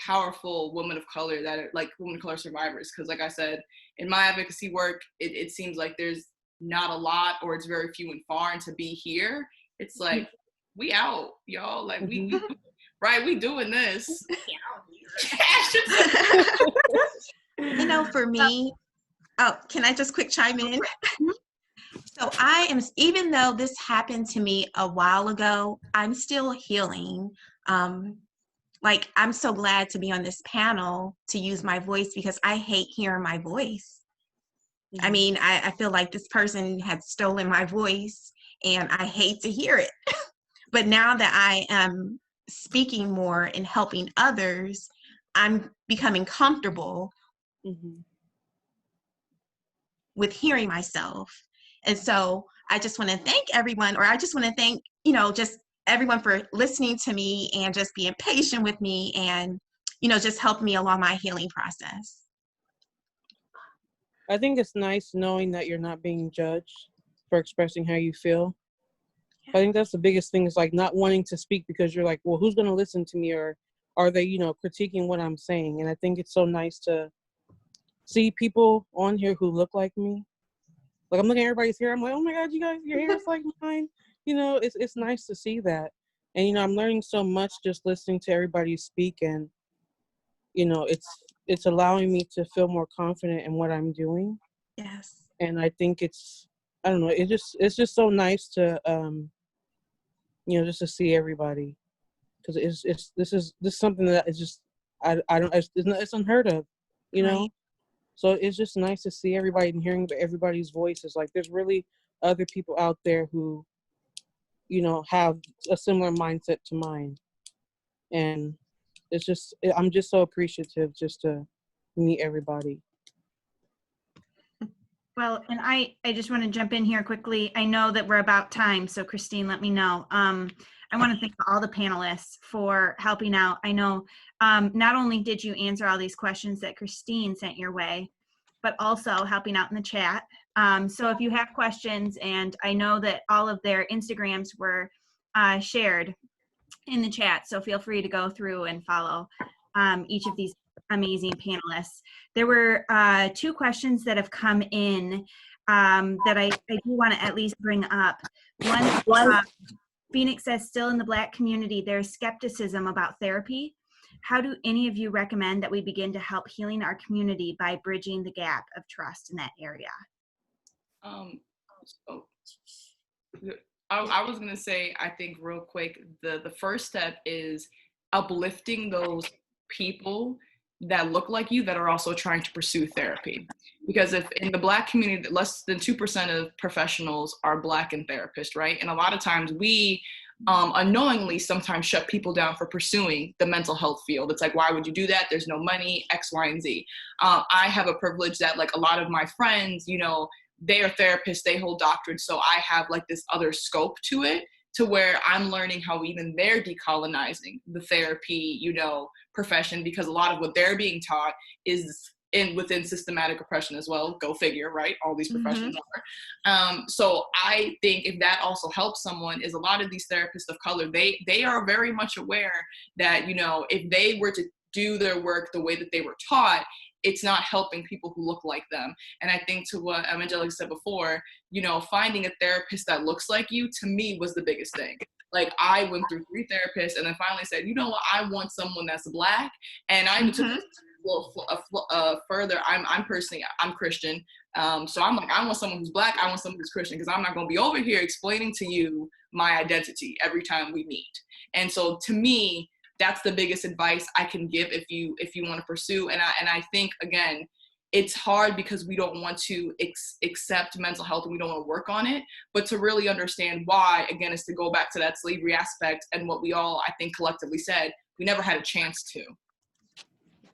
powerful women of color that are like women of color survivors. Because like I said, in my advocacy work, it seems like there's not a lot, or it's very few and far. And to be here, it's like we out, y'all. Like we right, we doing this.
You know, for me, oh, can I just quick chime in? So I am, even though this happened to me a while ago, I'm still healing. Like, I'm so glad to be on this panel to use my voice, because I hate hearing my voice. I mean, I feel like this person had stolen my voice and I hate to hear it. But now that I am speaking more and helping others, I'm becoming comfortable with hearing myself. And so I just want to thank everyone, or I just want to thank, you know, just everyone for listening to me and just being patient with me and, you know, just helping me along my healing process.
I think it's nice knowing that you're not being judged for expressing how you feel. I think that's the biggest thing, is like not wanting to speak because you're like, well, who's going to listen to me? Or are they, you know, critiquing what I'm saying? And I think it's so nice to see people on here who look like me. Like I'm looking at everybody's hair. I'm like, oh my God, you guys, your hair is like mine. You know, it's nice to see that. And, you know, I'm learning so much just listening to everybody speak. And, you know, it's allowing me to feel more confident in what I'm doing.
Yes.
And I think it's, I don't know, it's just so nice to, you know, just to see everybody. Because this is something that is just, it's unheard of, you know?
Right.
So it's just nice to see everybody and hearing everybody's voices. Like there's really other people out there who, you know, have a similar mindset to mine. And it's just, I'm just so appreciative just to meet everybody.
Well, and I just want to jump in here quickly. I know that we're about time, so Christine, let me know. I want to thank all the panelists for helping out. I know not only did you answer all these questions that Christine sent your way, but also helping out in the chat. So if you have questions, and I know that all of their Instagrams were shared in the chat, so feel free to go through and follow each of these amazing panelists. There were 2 questions that have come in that I do want to at least bring up. One, Phoenix says, still in the Black community, there's skepticism about therapy. How do any of you recommend that we begin to help healing our community by bridging the gap of trust in that area?
So I was gonna say, I think real quick, the first step is uplifting those people that look like you that are also trying to pursue therapy. Because if in the Black community, less than 2% of professionals are Black and therapists, right? And a lot of times we unknowingly sometimes shut people down for pursuing the mental health field. It's like, why would you do that? There's no money, X, Y, and Z. I have a privilege that like a lot of my friends, you know, they are therapists, they hold doctorates. So I have like this other scope to it, to where I'm learning how even they're decolonizing the therapy, you know, profession, because a lot of what they're being taught is within systematic oppression as well. Go figure, right? All these professions are. So I think if that also helps someone, is a lot of these therapists of color, they are very much aware that, you know, if they were to do their work the way that they were taught, it's not helping people who look like them. And I think to what Angelika said before, you know, finding a therapist that looks like you, to me, was the biggest thing. Like, I went through 3 therapists and then finally said, you know what, I want someone that's Black. And I took it a little further. I'm personally, I'm Christian. So I'm like, I want someone who's Black, I want someone who's Christian, because I'm not going to be over here explaining to you my identity every time we meet. And so to me, that's the biggest advice I can give if you want to pursue. And I think, again, it's hard because we don't want to accept mental health and we don't want to work on it, but to really understand why, again, is to go back to that slavery aspect and what we all, I think, collectively said, we never had a chance to.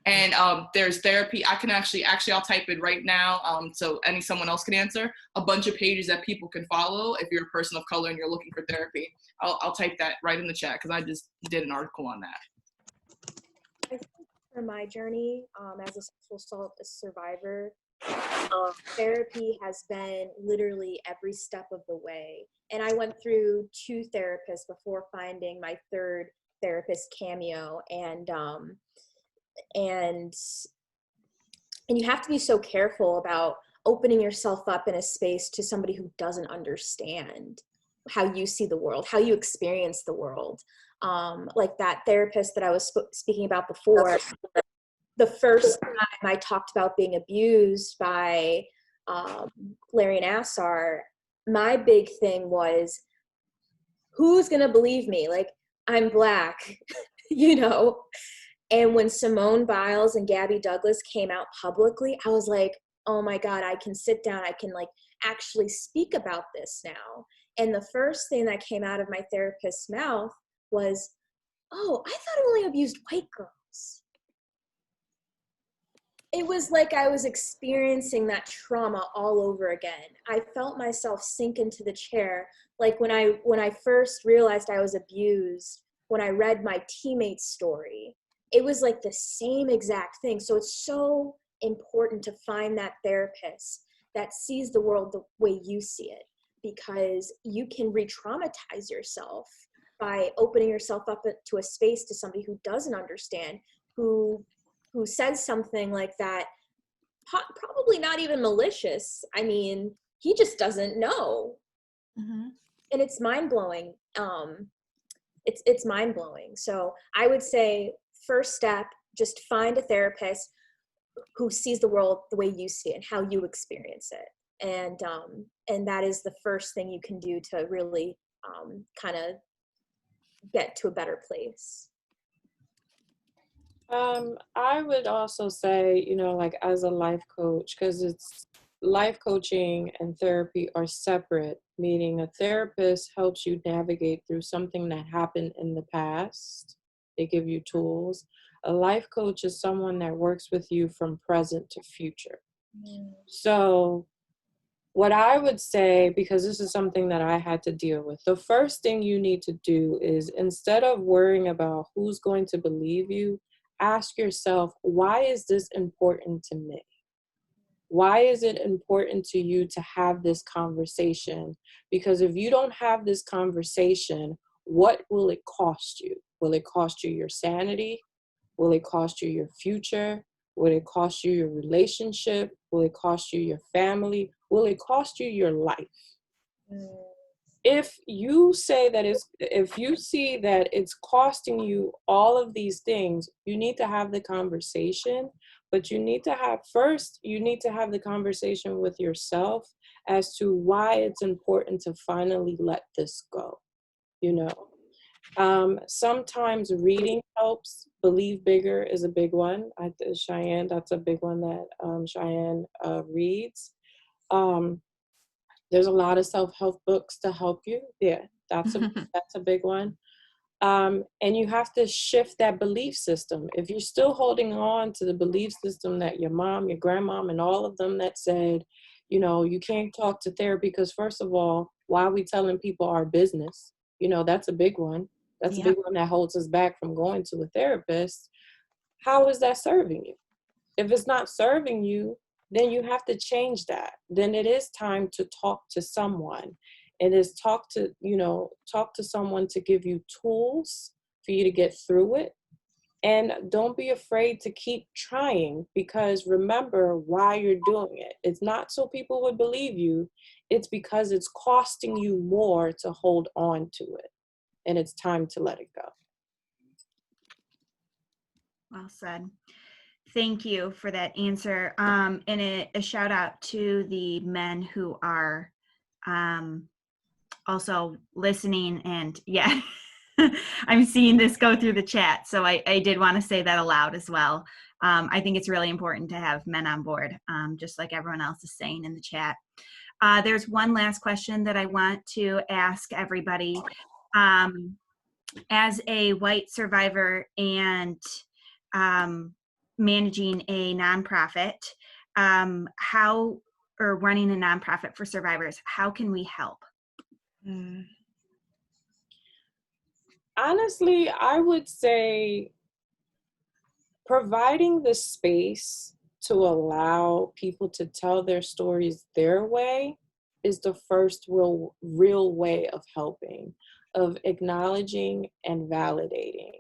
And there's therapy. I can actually I'll type it right now, so someone else can answer. A bunch of pages that people can follow if you're a person of color and you're looking for therapy. I'll type that right in the chat because I just did an article on that.
I think for my journey as a sexual assault survivor, therapy has been literally every step of the way. And I went through 2 therapists before finding my 3rd therapist, Cameo, and you have to be so careful about opening yourself up in a space to somebody who doesn't understand how you see the world, how you experience the world. Like that therapist that I was speaking about before, the first time I talked about being abused by Larry Nassar, my big thing was, who's gonna believe me? Like, I'm Black, you know? And when Simone Biles and Gabby Douglas came out publicly, I was like, oh my God, I can sit down, I can like actually speak about this now. And the first thing that came out of my therapist's mouth was, oh, I thought I only abused white girls. It was like I was experiencing that trauma all over again. I felt myself sink into the chair. Like when I first realized I was abused, when I read my teammate's story, it was like the same exact thing. So it's so important to find that therapist that sees the world the way you see it, because you can re-traumatize yourself by opening yourself up to a space to somebody who doesn't understand, who says something like that, probably not even malicious. I mean, he just doesn't know. And it's mind-blowing. It's mind-blowing. So I would say, first step, just find a therapist who sees the world the way you see it and how you experience it. And that is the first thing you can do to really kind of get to a better place.
I would also say, you know, like as a life coach, because it's life coaching and therapy are separate, meaning a therapist helps you navigate through something that happened in the past. They give you tools. A life coach is someone that works with you from present to future. So what I would say, because this is something that I had to deal with, the first thing you need to do is, instead of worrying about who's going to believe you, ask yourself, why is this important to me? Why is it important to you to have this conversation? Because if you don't have this conversation, what will it cost you? Will it cost you your sanity? Will it cost you your future? Will it cost you your relationship? Will it cost you your family? Will it cost you your life? If you say that if you see that it's costing you all of these things, you need to have the conversation, but you need to have the conversation with yourself as to why it's important to finally let this go, you know. Sometimes reading helps. Believe Bigger is a big one. Cheyenne, that's a big one that Cheyenne reads. There's a lot of self-help books to help you. Yeah, That's a big one. And you have to shift that belief system. If you're still holding on to the belief system that your mom, your grandmom, and all of them that said, you know, you can't talk to therapy because, first of all, why are we telling people our business? You know, that's a big one. That's a big one that holds us back from going to a therapist. How is that serving you? If it's not serving you, then you have to change that. Then it is time to talk to someone. It is talk to someone to give you tools for you to get through it. And don't be afraid to keep trying, because remember why you're doing it. It's not so people would believe you. It's because it's costing you more to hold on to it. And it's time to let it go.
Well said. Thank you for that answer. And a shout out to the men who are also listening. And yeah, I'm seeing this go through the chat. So I did want to say that aloud as well. I think it's really important to have men on board, just like everyone else is saying in the chat. There's one last question that I want to ask everybody. As a white survivor and managing a nonprofit, or running a nonprofit for survivors, how can we help?
Honestly, I would say providing the space to allow people to tell their stories their way is the first real way of helping, of acknowledging and validating.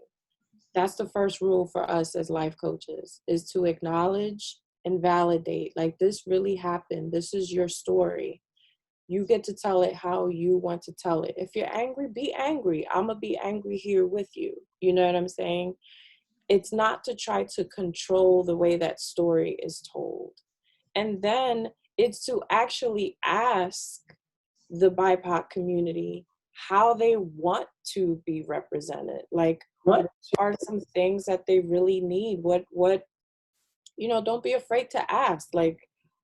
That's the first rule for us as life coaches, is to acknowledge and validate. Like, this really happened. This is your story. You get to tell it how you want to tell it. If you're angry, be angry. I'm going to be angry here with you. You know what I'm saying? It's not to try to control the way that story is told. And then it's to actually ask the BIPOC community how they want to be represented. Like, what are some things that they really need? What, you know, don't be afraid to ask. Like,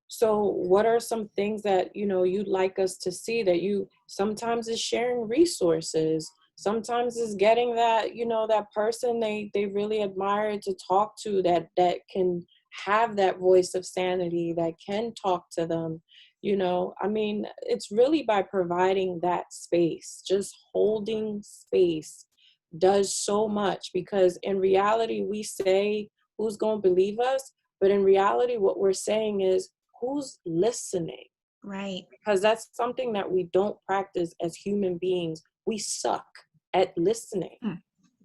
so what are some things that, you know, you'd like us to see that you, sometimes is sharing resources. Sometimes is getting that, you know, that person they really admire to talk to, that can have that voice of sanity, that can talk to them. You know, I mean, it's really by providing that space, just holding space does so much, because in reality, we say, who's going to believe us? But in reality, what we're saying is, who's listening?
Right.
Because that's something that we don't practice as human beings. We suck at listening.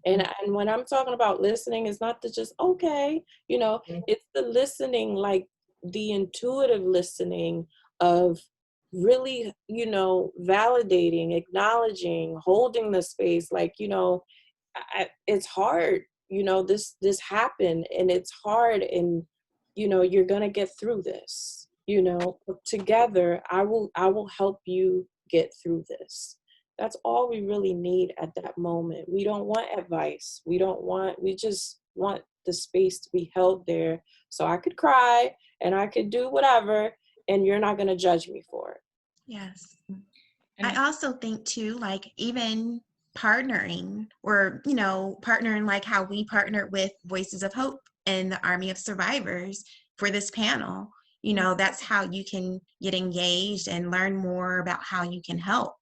And when I'm talking about listening, it's not to just, okay, you know, it's the listening, like the intuitive listening of really, you know, validating, acknowledging, holding the space. Like, you know, it's hard, you know, this happened and it's hard, and, you know, you're going to get through this, you know, together, I will help you get through this. That's all we really need at that moment. We don't want advice. We just want the space to be held there, so I could cry and I could do whatever, and you're not going to judge me for it.
Yes. I also think too, like, even partnering, or, you know, partnering like how we partnered with Voices of Hope and the Army of Survivors for this panel. You know, that's how you can get engaged and learn more about how you can help.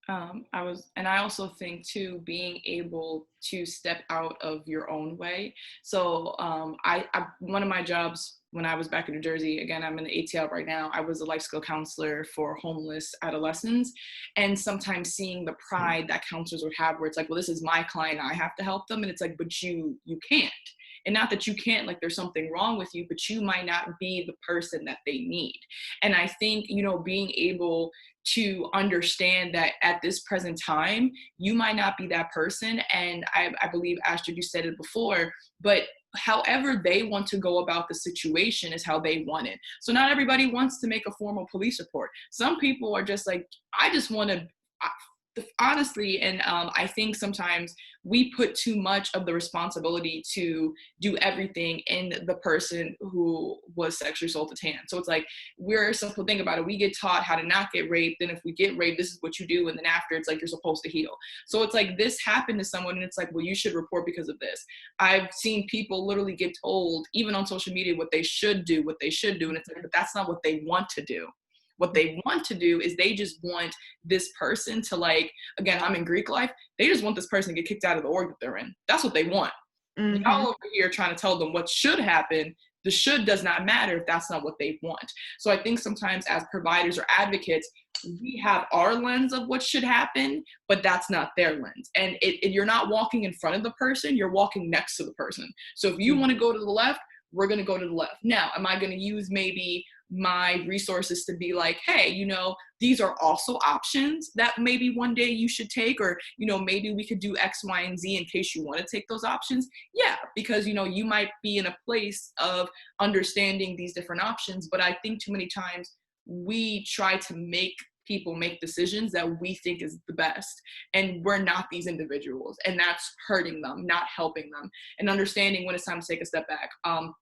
I also think too, being able to step out of your own way. So I one of my jobs when I was back in New Jersey, again, I'm in the ATL right now, I was a life skill counselor for homeless adolescents. And sometimes seeing the pride that counselors would have, where it's like, well, this is my client, I have to help them. And it's like, but you can't. And not that you can't, like there's something wrong with you, but you might not be the person that they need. And I think, you know, being able to understand that at this present time, you might not be that person. And I believe, Astrid, you said it before, but however they want to go about the situation is how they want it. So not everybody wants to make a formal police report. Some people are just like, I just want to honestly, and I think sometimes we put too much of the responsibility to do everything in the person who was sexually assaulted's hand. So it's like, we're supposed to think about it. We get taught how to not get raped. Then if we get raped, this is what you do. And then after, it's like, you're supposed to heal. So it's like, this happened to someone and it's like, well, you should report because of this. I've seen people literally get told, even on social media, what they should do. And it's like, but that's not what they want to do. What they want to do is they just want this person to, like, again, I'm in Greek life. They just want this person to get kicked out of the org that they're in. That's what they want.
Mhm.
Y'all over here trying to tell them what should happen. The should does not matter if that's not what they want. So I think sometimes as providers or advocates, we have our lens of what should happen, but that's not their lens. And you're not walking in front of the person, you're walking next to the person. So if you want to go to the left, we're going to go to the left. Now, am I going to use maybe my resources to be like, hey, you know, these are also options that maybe one day you should take, or, you know, maybe we could do X, Y, and Z in case you want to take those options? Yeah, because, you know, you might be in a place of understanding these different options, but I think too many times we try to make people make decisions that we think is the best, and we're not these individuals, and that's hurting them, not helping them, and understanding when it's time to take a step back.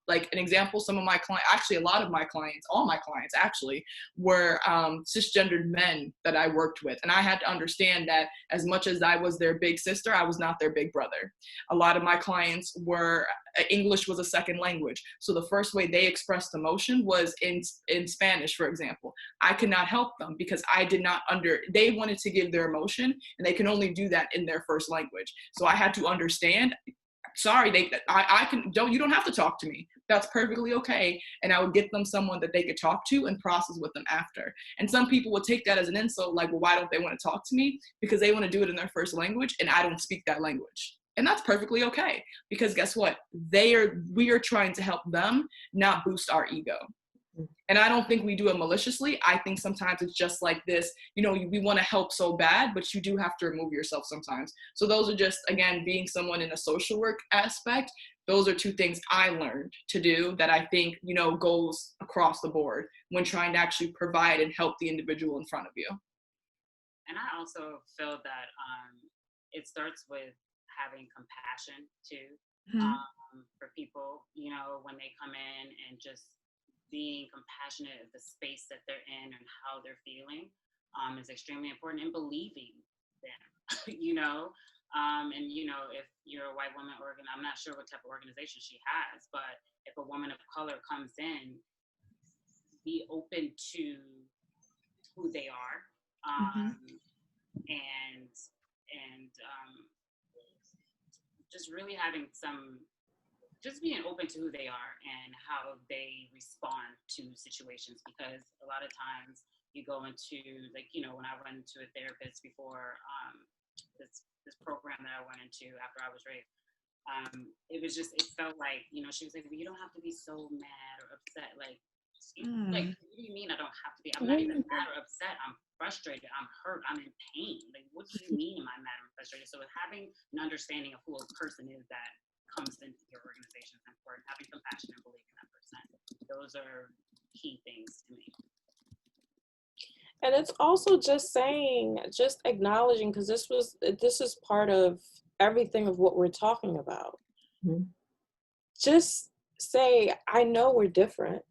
Like an example, some of my clients, actually a lot of my clients, all my clients actually, were cisgendered men that I worked with, and I had to understand that as much as I was their big sister, I was not their big brother. A lot of my clients were English was a second language, so the first way they expressed emotion was in Spanish, for example. I could not help them because I did not they wanted to give their emotion, and they can only do that in their first language. So I had to understand, sorry, you don't have to talk to me. That's perfectly okay. And I would get them someone that they could talk to and process with them after. And some people would take that as an insult, like, well, why don't they want to talk to me? Because they want to do it in their first language, and I don't speak that language. And that's perfectly okay, because guess what? We are trying to help them, not boost our ego. And I don't think we do it maliciously. I think sometimes it's just like this, you know, we want to help so bad, but you do have to remove yourself sometimes. So those are just, again, being someone in a social work aspect, those are two things I learned to do that I think, you know, goes across the board when trying to actually provide and help the individual in front of you.
And I also feel that it starts with having compassion too, for people, you know, when they come in, and just being compassionate of the space that they're in and how they're feeling is extremely important, and believing them, you know. And, you know, if you're a white woman I'm not sure what type of organization she has, but if a woman of color comes in, be open to who they are, and just really having just being open to who they are and how they respond to situations. Because a lot of times you go into, like, you know, when I went into a therapist before this program that I went into after I was raped, it felt like, you know, she was like, well, you don't have to be so mad or upset. Like, like, what do you mean I don't have to be? I'm not even mad or upset. I'm frustrated. I'm hurt. I'm in pain. Like, what do you mean am I mad or frustrated? So having an understanding of who a person is that comes into your organization is important. Having compassion and believing that person. Those are key things to me.
And it's also just acknowledging, because this is part of everything of what we're talking about. Just say, I know we're different.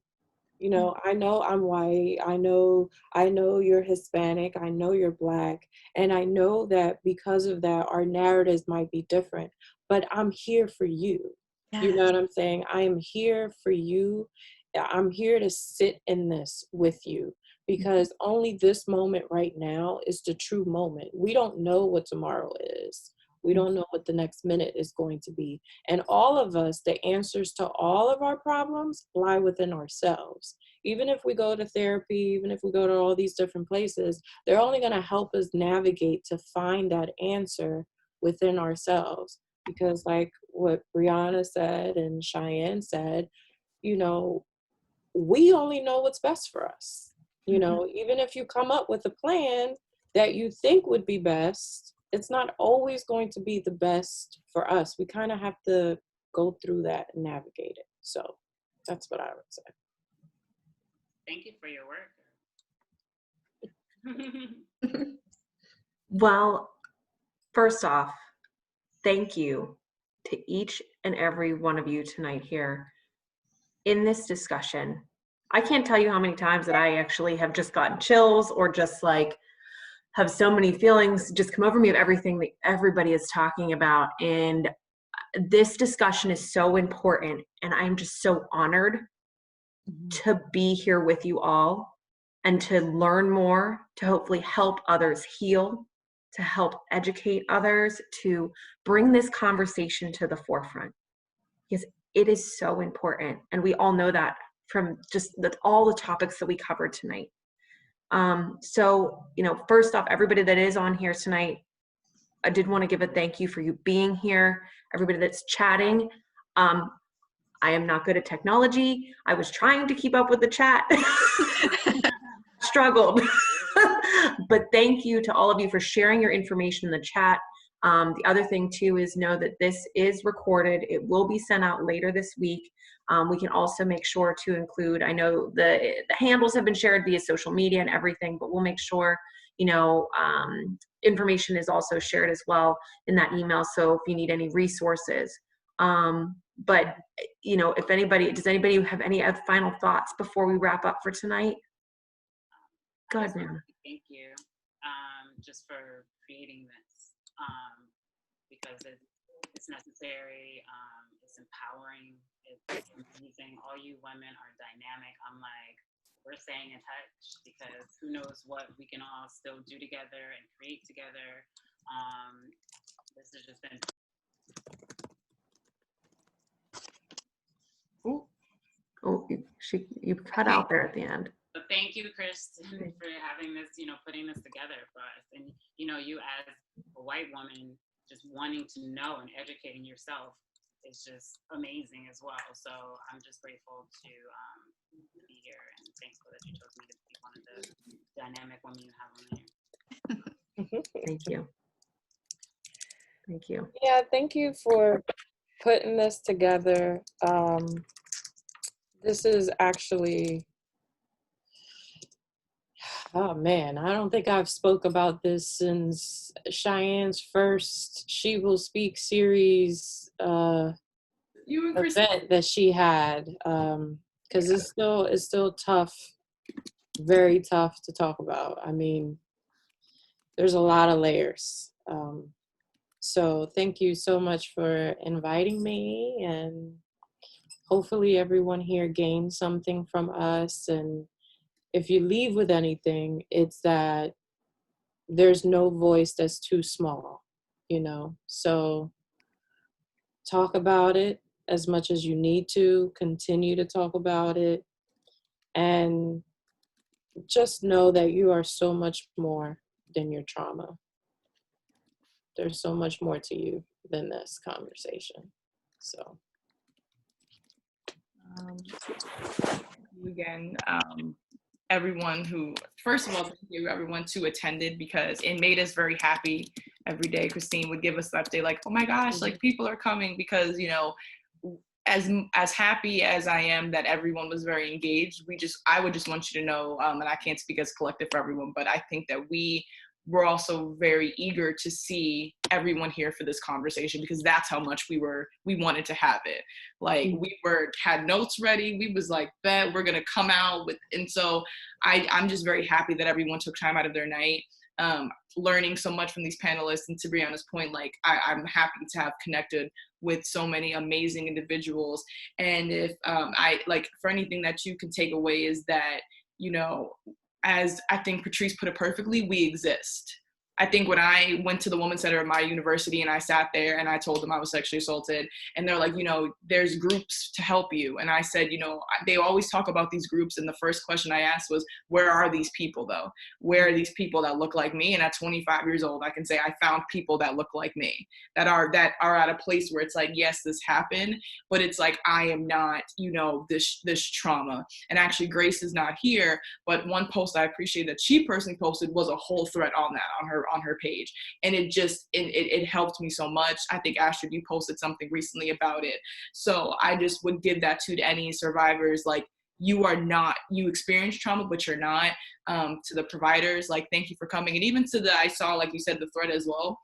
You know, I know I'm white. I know you're Hispanic. I know you're Black. And I know that because of that, our narratives might be different, but I'm here for you. Yes. You know what I'm saying? I am here for you. I'm here to sit in this with you, because only this moment right now is the true moment. We don't know what tomorrow is. We don't know what the next minute is going to be. And all of us, the answers to all of our problems lie within ourselves. Even if we go to therapy, even if we go to all these different places, they're only going to help us navigate to find that answer within ourselves. Because like what Brianna said and Cheyenne said, you know, we only know what's best for us. You know, even if you come up with a plan that you think would be best, it's not always going to be the best for us. We kind of have to go through that and navigate it. So that's what I would say.
Thank you for your work.
Well, first off, thank you to each and every one of you tonight here in this discussion. I can't tell you how many times that I actually have just gotten chills or just like have so many feelings just come over me of everything that everybody is talking about. And this discussion is so important, and I'm just so honored to be here with you all and to learn more, to hopefully help others heal, to help educate others, to bring this conversation to the forefront, because it is so important. And we all know that from just all the topics that we covered tonight. So, first off, everybody that is on here tonight, I did want to give a thank you for you being here. Everybody that's chatting. I am not good at technology. I was trying to keep up with the chat. Struggled. But thank you to all of you for sharing your information in the chat. The other thing too is know that this is recorded. It will be sent out later this week. We can also make sure to include, I know the handles have been shared via social media and everything, but we'll make sure, information is also shared as well in that email. So if you need any resources, but does anybody have any final thoughts before we wrap up for tonight? Go ahead, Brianna.
Thank you, just for creating this, because it's necessary, it's empowering, it's amazing. All you women are dynamic. I'm like, we're staying in touch because who knows what we can all still do together and create together. This has just been.
You cut out there at the end.
So thank you, Kristen, for having this, putting this together for us. And, you as a white woman, just wanting to know and educating yourself is just amazing as well. So I'm just grateful to be here and thankful that you chose me to be one of the dynamic women you have on here.
Thank you. Thank you.
Yeah, thank you for putting this together. This is actually, oh man, I don't think I've spoke about this since Cheyenne's first She Will Speak series event that she had, because it's still tough, very tough to talk about. I mean, there's a lot of layers. So thank you so much for inviting me, and hopefully everyone here gained something from us. And if you leave with anything, it's that there's no voice that's too small, So talk about it as much as you need to, continue to talk about it, and just know that you are so much more than your trauma. There's so much more to you than this conversation. So.
Again, everyone who, first of all, thank you everyone who attended, because it made us very happy. Every day Christine would give us an update like, oh my gosh, like people are coming, because as happy as I am that everyone was very engaged, I would just want you to know, and I can't speak as collective for everyone, but I think that we're also very eager to see everyone here for this conversation, because that's how much we wanted to have it. Like we had notes ready. We was like, bet we're gonna come out with, and so I'm just very happy that everyone took time out of their night, learning so much from these panelists. And to Brianna's point, like I'm happy to have connected with so many amazing individuals. And if for anything that you can take away is that, as I think Patrice put it perfectly, we exist. I think when I went to the Women's Center at my university and I sat there and I told them I was sexually assaulted, and they're like, there's groups to help you. And I said, they always talk about these groups. And the first question I asked was, where are these people though? Where are these people that look like me? And at 25 years old, I can say I found people that look like me, that are at a place where it's like, yes, this happened, but it's like, I am not, this trauma. And actually Grace is not here, but one post I appreciate that she personally posted was a whole thread on that, on her page. And it helped me so much. I think Astrid, you posted something recently about it. So I just would give that to any survivors, like, you are not, you experience trauma, but you're not. To the providers, like, thank you for coming. And even to the, I saw, like you said, the thread as well,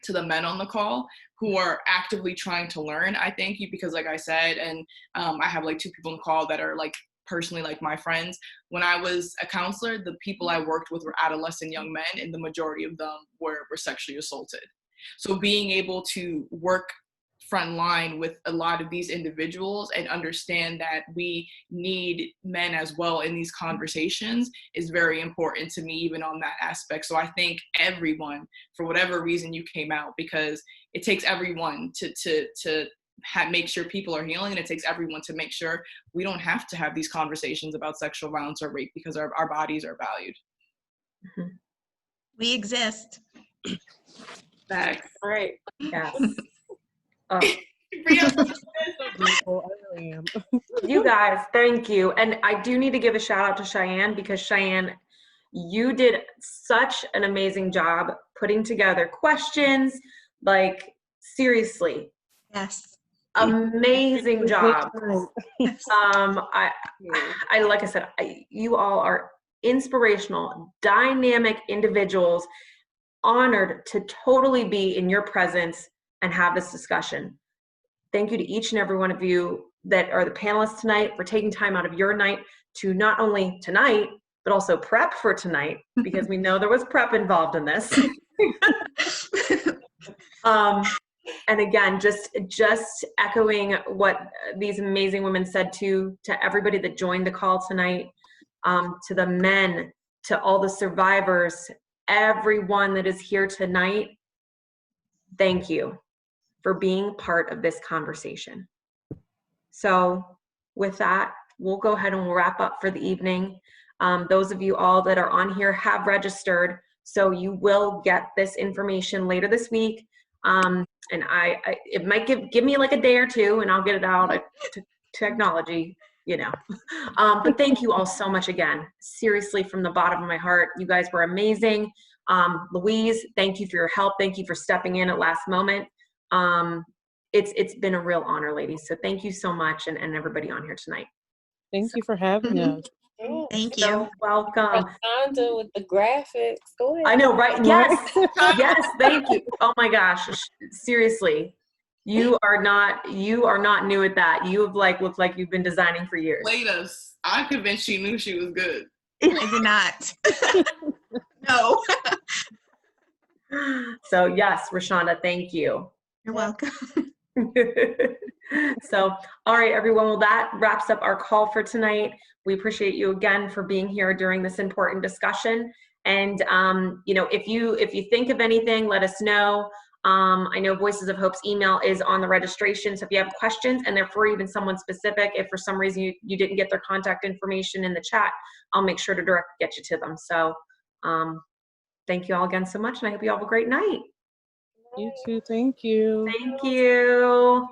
to the men on the call who are actively trying to learn. I thank you, because like I said, and I have like 2 people on the call that are like personally like my friends. When I was a counselor, the people I worked with were adolescent young men, and the majority of them were sexually assaulted. So being able to work front line with a lot of these individuals and understand that we need men as well in these conversations is very important to me, even on that aspect. So I thank everyone for whatever reason you came out, because it takes everyone to make sure people are healing, and it takes everyone to make sure we don't have to have these conversations about sexual violence or rape, because our bodies are valued.
We exist.
Facts.
All right.
Yes. Oh,
So grateful. I really am.
you guys, thank you. And I do need to give a shout out to Cheyenne, because Cheyenne, you did such an amazing job putting together questions. Like, seriously,
Yes.
amazing job.
Yes.
I like I said, you all are inspirational, dynamic individuals, honored to totally be in your presence and have this discussion. Thank you to each and every one of you that are the panelists tonight for taking time out of your night to not only tonight, but also prep for tonight, because we know there was prep involved in this. And again, just echoing what these amazing women said to everybody that joined the call tonight, to the men, to all the survivors, everyone that is here tonight, thank you for being part of this conversation. So with that, we'll go ahead and we'll wrap up for the evening. Those of you all that are on here have registered, so you will get this information later this week. And it might give me like a day or two, and I'll get it out to technology, you know. But thank you all so much again. Seriously, from the bottom of my heart, you guys were amazing. Louise, thank you for your help. Thank you for stepping in at last moment. It's been a real honor, ladies. So thank you so much, and everybody on here tonight.
Thank you for having us.
Yeah.
Thank you.
So welcome.
Rashonda with the graphics. Go ahead.
I know, right? Yes, yes. Thank you. Oh my gosh, seriously, you are not new at that. You have looked like you've been designing for years.
Played us. I'm convinced she knew she was good.
I did not. No.
So yes, Rashonda, thank you.
You're welcome.
So, all right, everyone. Well, that wraps up our call for tonight. We appreciate you again for being here during this important discussion. And if you think of anything, let us know. I know Voices of Hope's email is on the registration, so if you have questions, and they're for even someone specific, if for some reason you didn't get their contact information in the chat, I'll make sure to get you to them. So, thank you all again so much, and I hope you all have a great night.
You too. Thank you.
Thank you.